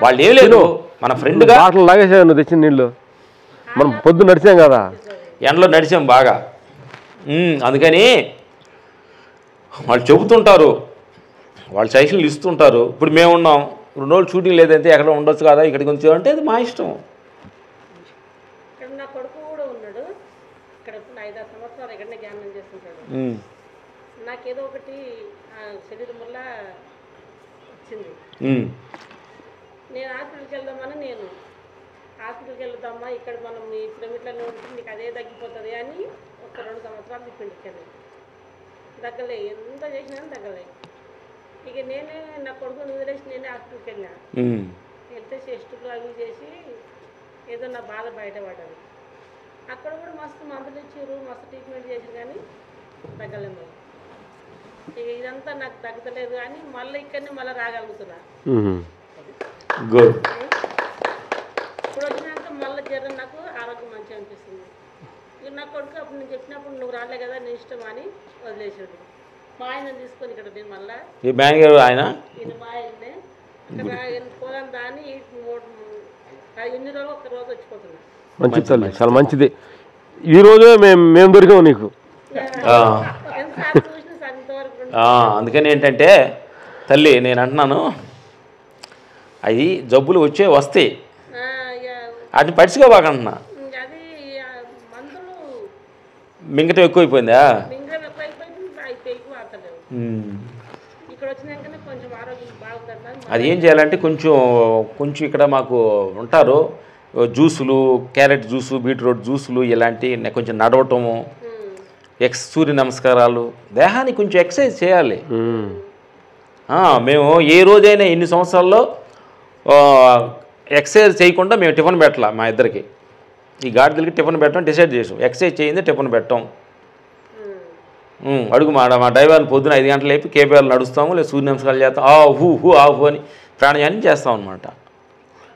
వాళ్ళు ఏం లేదు, మన ఫ్రెండ్గా లాగేసాను తెచ్చిన నీళ్ళు. మనం పొద్దు నడిచాం కదా, ఎండలో నడిచాం బాగా. అందుకని వాళ్ళు చెబుతుంటారు, వాళ్ళు సజెషన్లు ఇస్తుంటారు. ఇప్పుడు మేము ఉన్నాం, 2 రోజులు షూటింగ్ లేదంటే ఎక్కడ ఉండొచ్చు కదా, ఇక్కడికి కొంచెం అంటే అది మా ఇష్టం. నా కొడుకు కూడా ఉన్నాడు ఇక్కడ, 5-6 సంవత్సరాలు ఎక్కడనే జ్ఞానం చేస్తుంటాడు. నాకేదో ఒకటి శరీరం వల్ల వచ్చింది. నేను హాస్పిటల్కి వెళ్దామా, ఇక్కడ మనం ఈ పిరమిడ్లలో ఉంటే నీకు అదే తగ్గిపోతుంది అని ఒక 2 సంవత్సరాలు చెప్పిండు. తగ్గలే, ఎంత చేసినా తగ్గలే. ఇక నేనే నా కొడుకుని వదిలేసి నేనే హాస్పిటల్కి వెళ్ళినా. వెళ్తే టెస్టులు అవి చేసి ఏదో నా బాధ బయటపడ్డది. అక్కడ కూడా మస్తు మందులు ఇచ్చారు, మస్తు ట్రీట్మెంట్ చేసారు, కానీ తగ్గలేము. ఇక ఇదంతా నాకు తగ్గలేదు కానీ మళ్ళీ ఇక్కడనే మళ్ళీ రాగలుగుతున్నా. ఇప్పుడు వచ్చినాక మళ్ళీ జర నాకు ఆరోగ్యం మంచిగా అనిపిస్తుంది. ఇక నా కొడుకు అప్పుడు నేను చెప్పినప్పుడు నువ్వు రాలే కదా, నీ ఇష్టం అని వదిలేసాడు. మా ఆయన తీసుకొని ఇక్కడ నేను మళ్ళీ ఆయన మా ఆయన్నే ఇక్కడ పోదాం దాన్ని 8 రోజులు 1 రోజు వచ్చిపోతున్నా. మంచిది తల్లి, చాలా మంచిది. ఈ రోజు మేము దొరికాము నీకు. అందుకని ఏంటంటే తల్లి నేను అంటున్నాను, అవి జబ్బులు వస్తాయి, వాటిని పడిచుకోబాకంటున్నా. మింగటం ఎక్కువైపోయిందా? అది ఏం చేయాలంటే కొంచెం ఇక్కడ మాకు ఉంటారు జ్యూసులు, క్యారెట్ జ్యూసు, బీట్రూట్ జ్యూసులు, ఇలాంటి కొంచెం నడవటము, సూర్య నమస్కారాలు, దేహానికి కొంచెం ఎక్సర్సైజ్ చేయాలి. మేము ఏ రోజైనా ఎన్ని సంవత్సరాల్లో ఎక్సర్సైజ్ చేయకుండా మేము టిఫిన్ పెట్టాల. మా ఇద్దరికి ఈ గాడిదలకి టిఫిన్ పెట్టడం డిసైడ్ చేసాం. ఎక్సర్సైజ్ చేయిందే టిఫిన్ పెట్టాం. అడుగు మా డ్రైవర్ని పొద్దున 5 గంటలు లేపి కేపీఆర్లు నడుస్తాము, లేదా సూర్య నమస్కారాలు చేస్తాం, హూ అని ప్రాణాయామం చేస్తాం అనమాట.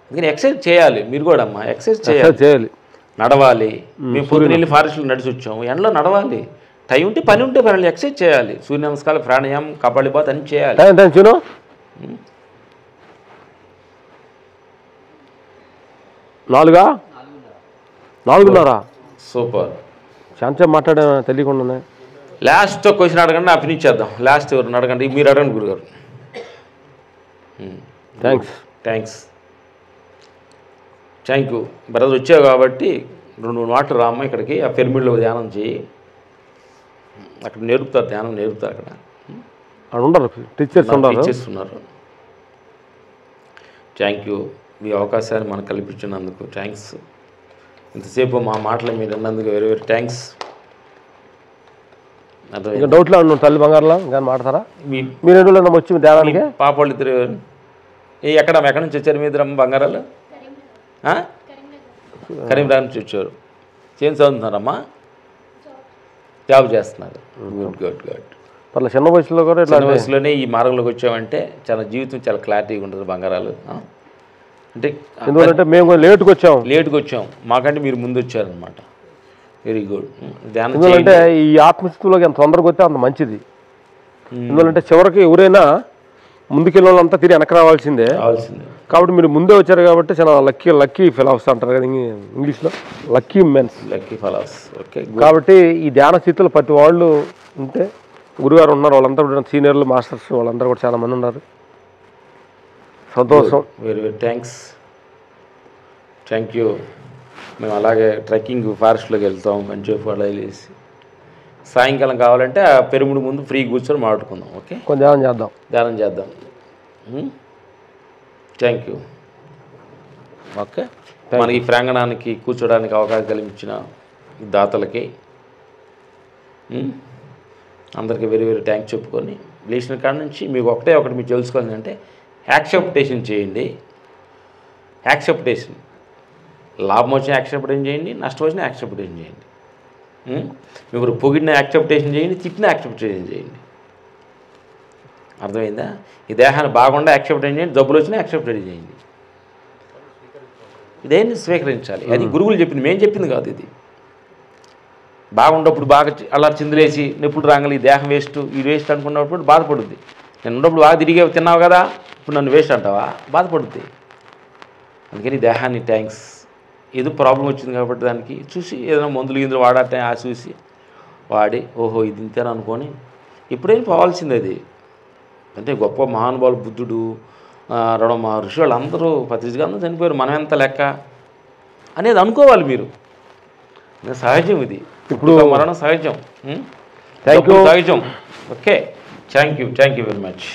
అందుకని ఎక్సర్సైజ్ చేయాలి. మీరు కూడా అమ్మా ఎక్సర్సైజ్ చేయాలి, నడవాలి. మేము పొద్దున వెళ్ళి ఫారెస్ట్లో నడిచి వచ్చాము, ఎండలో నడవాలి, టైం ఉంటే పని ఉంటే పని ఎక్సర్సైజ్ చేయాలి. సూర్య నమస్కారాలు, ప్రాణాయామం, కపాలిబాత్ అన్ని చేయాలి. టైం చూను 4:30. సూపర్. శాంతం మాట్లాడా తెలియకుండా. లాస్ట్ క్వశ్చన్ అడగండి, నా ఫినిష్ చేద్దాం. లాస్ట్ ఎవరిని అడగండి, మీరు అడగండి గురుగారు. థ్యాంక్స్. Thank you brother. వచ్చావు కాబట్టి 2 మాటలు రామ్మ ఇక్కడికి. ఆ పిరమిడ్లో ధ్యానం చేయి, అక్కడ నేర్పుతారు, ధ్యానం నేర్పుతారు. అక్కడ ఉండరు టీచర్స్ ఉన్నారు. Thank you. ఈ అవకాశాన్ని మనకు కల్పించినందుకు థ్యాంక్స్. ఇంతసేపు మా మాటలు మీరు అన్నందుకు వెరీ వెరీ థ్యాంక్స్. డౌట్లో ఉన్నాను తల్లి బంగారులా కానీ మాట్లాడతారా? మీరు ఎన్ని వచ్చి ధ్యానానికి? పాపళ్ళు ఇద్దరు. ఎక్కడి నుంచి వచ్చారు మీ ఇద్దరు బంగారాలు? కరీంనగర్ నుంచి వచ్చారు. ఏం చదువుతున్నారమ్మా? జాబ్ చేస్తున్నారు. గుడ్. పర్లేదు. చిన్న వయసులో కూడా చిన్న వయసులోనే ఈ మార్గంలోకి వచ్చామంటే చాలా జీవితం చాలా క్లారిటీగా ఉంటుంది బంగారాలు. అంటే ఎందుకంటే మేము లేట్గా వచ్చాం, మాకంటే మీరు ముందు వచ్చారనమాట. Very good. ధ్యానం ఎందుకంటే ఈ ఆత్మస్థితిలోకి ఎంత తొందరగా వస్తే అంత మంచిది. ఎందుకంటే చివరికి ఎవరైనా ముందుకెళ్ళిన వాళ్ళంతా తిరిగి వెనక రావాల్సిందే. కాబట్టి మీరు ముందే వచ్చారు కాబట్టి చాలా లక్కీ ఫెలోస్ అంటారు కదా ఇంగ్లీష్లో, lucky mens, lucky fellows. Okay. కాబట్టి ఈ ధ్యాన స్థితిలో ప్రతి వాళ్ళు ఉంటే, గురుగారు ఉన్నారు, వాళ్ళంతా కూడా సీనియర్లు, మాస్టర్స్ వాళ్ళందరూ కూడా చాలా మంది ఉన్నారు. సంతోషం. Very very thanks. Thank you. మేము అలాగే ట్రెక్కింగ్ ఫారెస్ట్లోకి వెళ్తాం, మంచిగా ఫోటోలు వేసి సాయంకాలం కావాలంటే ఆ పిరమిడ్ ముందు ఫ్రీ కూర్చొని మాట్లాడుకుందాం. ఓకే, కొంచెం ధ్యానం చేద్దాం. Thank you. ఓకే, మనకి ప్రాంగణానికి కూర్చోడానికి అవకాశం కల్పించిన దాతలకి అందరికీ వెరీ వెరీ థ్యాంక్స్ చెప్పుకొని లేచిన కాడ నుంచి మీకు ఒకటి మీరు తెలుసుకోవాలంటే యాక్సెప్టేషన్ చేయండి. యాక్సెప్టేషన్, లాభం వచ్చిన యాక్సెప్టేషన్ చేయండి, నష్టం వచ్చిన యాక్సెప్టేషన్ చేయండి. మీరు పొగిడిన యాక్సెప్టేషన్ చేయండి, తిట్టిన యాక్సెప్టేషన్ చేయండి. అర్థమైందా? ఈ దేహాన్ని బాగుండా యాక్సెప్టేషన్ చేయండి, జబ్బులు వచ్చినా యాక్సెప్టేషన్ చేయండి. ఇదేంటి స్వీకరించాలి. అది గురువులు చెప్పింది, మేము చెప్పింది కాదు. ఇది బాగుండప్పుడు బాగా అలా చిందులేసి నొప్పులు రాగాలి, ఈ దేహం వేస్ట్, ఈ వేస్ట్ అనుకున్నప్పుడు బాధపడుద్ది. నేను ఉన్నప్పుడు బాగా తిరిగి తిన్నావు కదా, ఇప్పుడు నన్ను వేస్ట్ అంటావా, బాధపడుద్ది. అందుకని దేహాన్ని థ్యాంక్స్. ఏదో ప్రాబ్లం వచ్చింది కాబట్టి దానికి చూసి ఏదైనా మందులు గిందులు వాడాటే ఆ చూసి వాడి ఓహో ఇది ఇంతేనా అనుకొని ఎప్పుడైనా పోవాల్సింది. అది అంటే గొప్ప మహానుభావులు, బుద్ధుడు, మా ఋషి వాళ్ళు అందరూ పత్రికగా అందరూ చనిపోయారు, మనం ఎంత లెక్క అనేది అనుకోవాలి మీరు. సహజం ఇది, ఇప్పుడు మరణం సహజం, సహజం. Okay, thank you very much.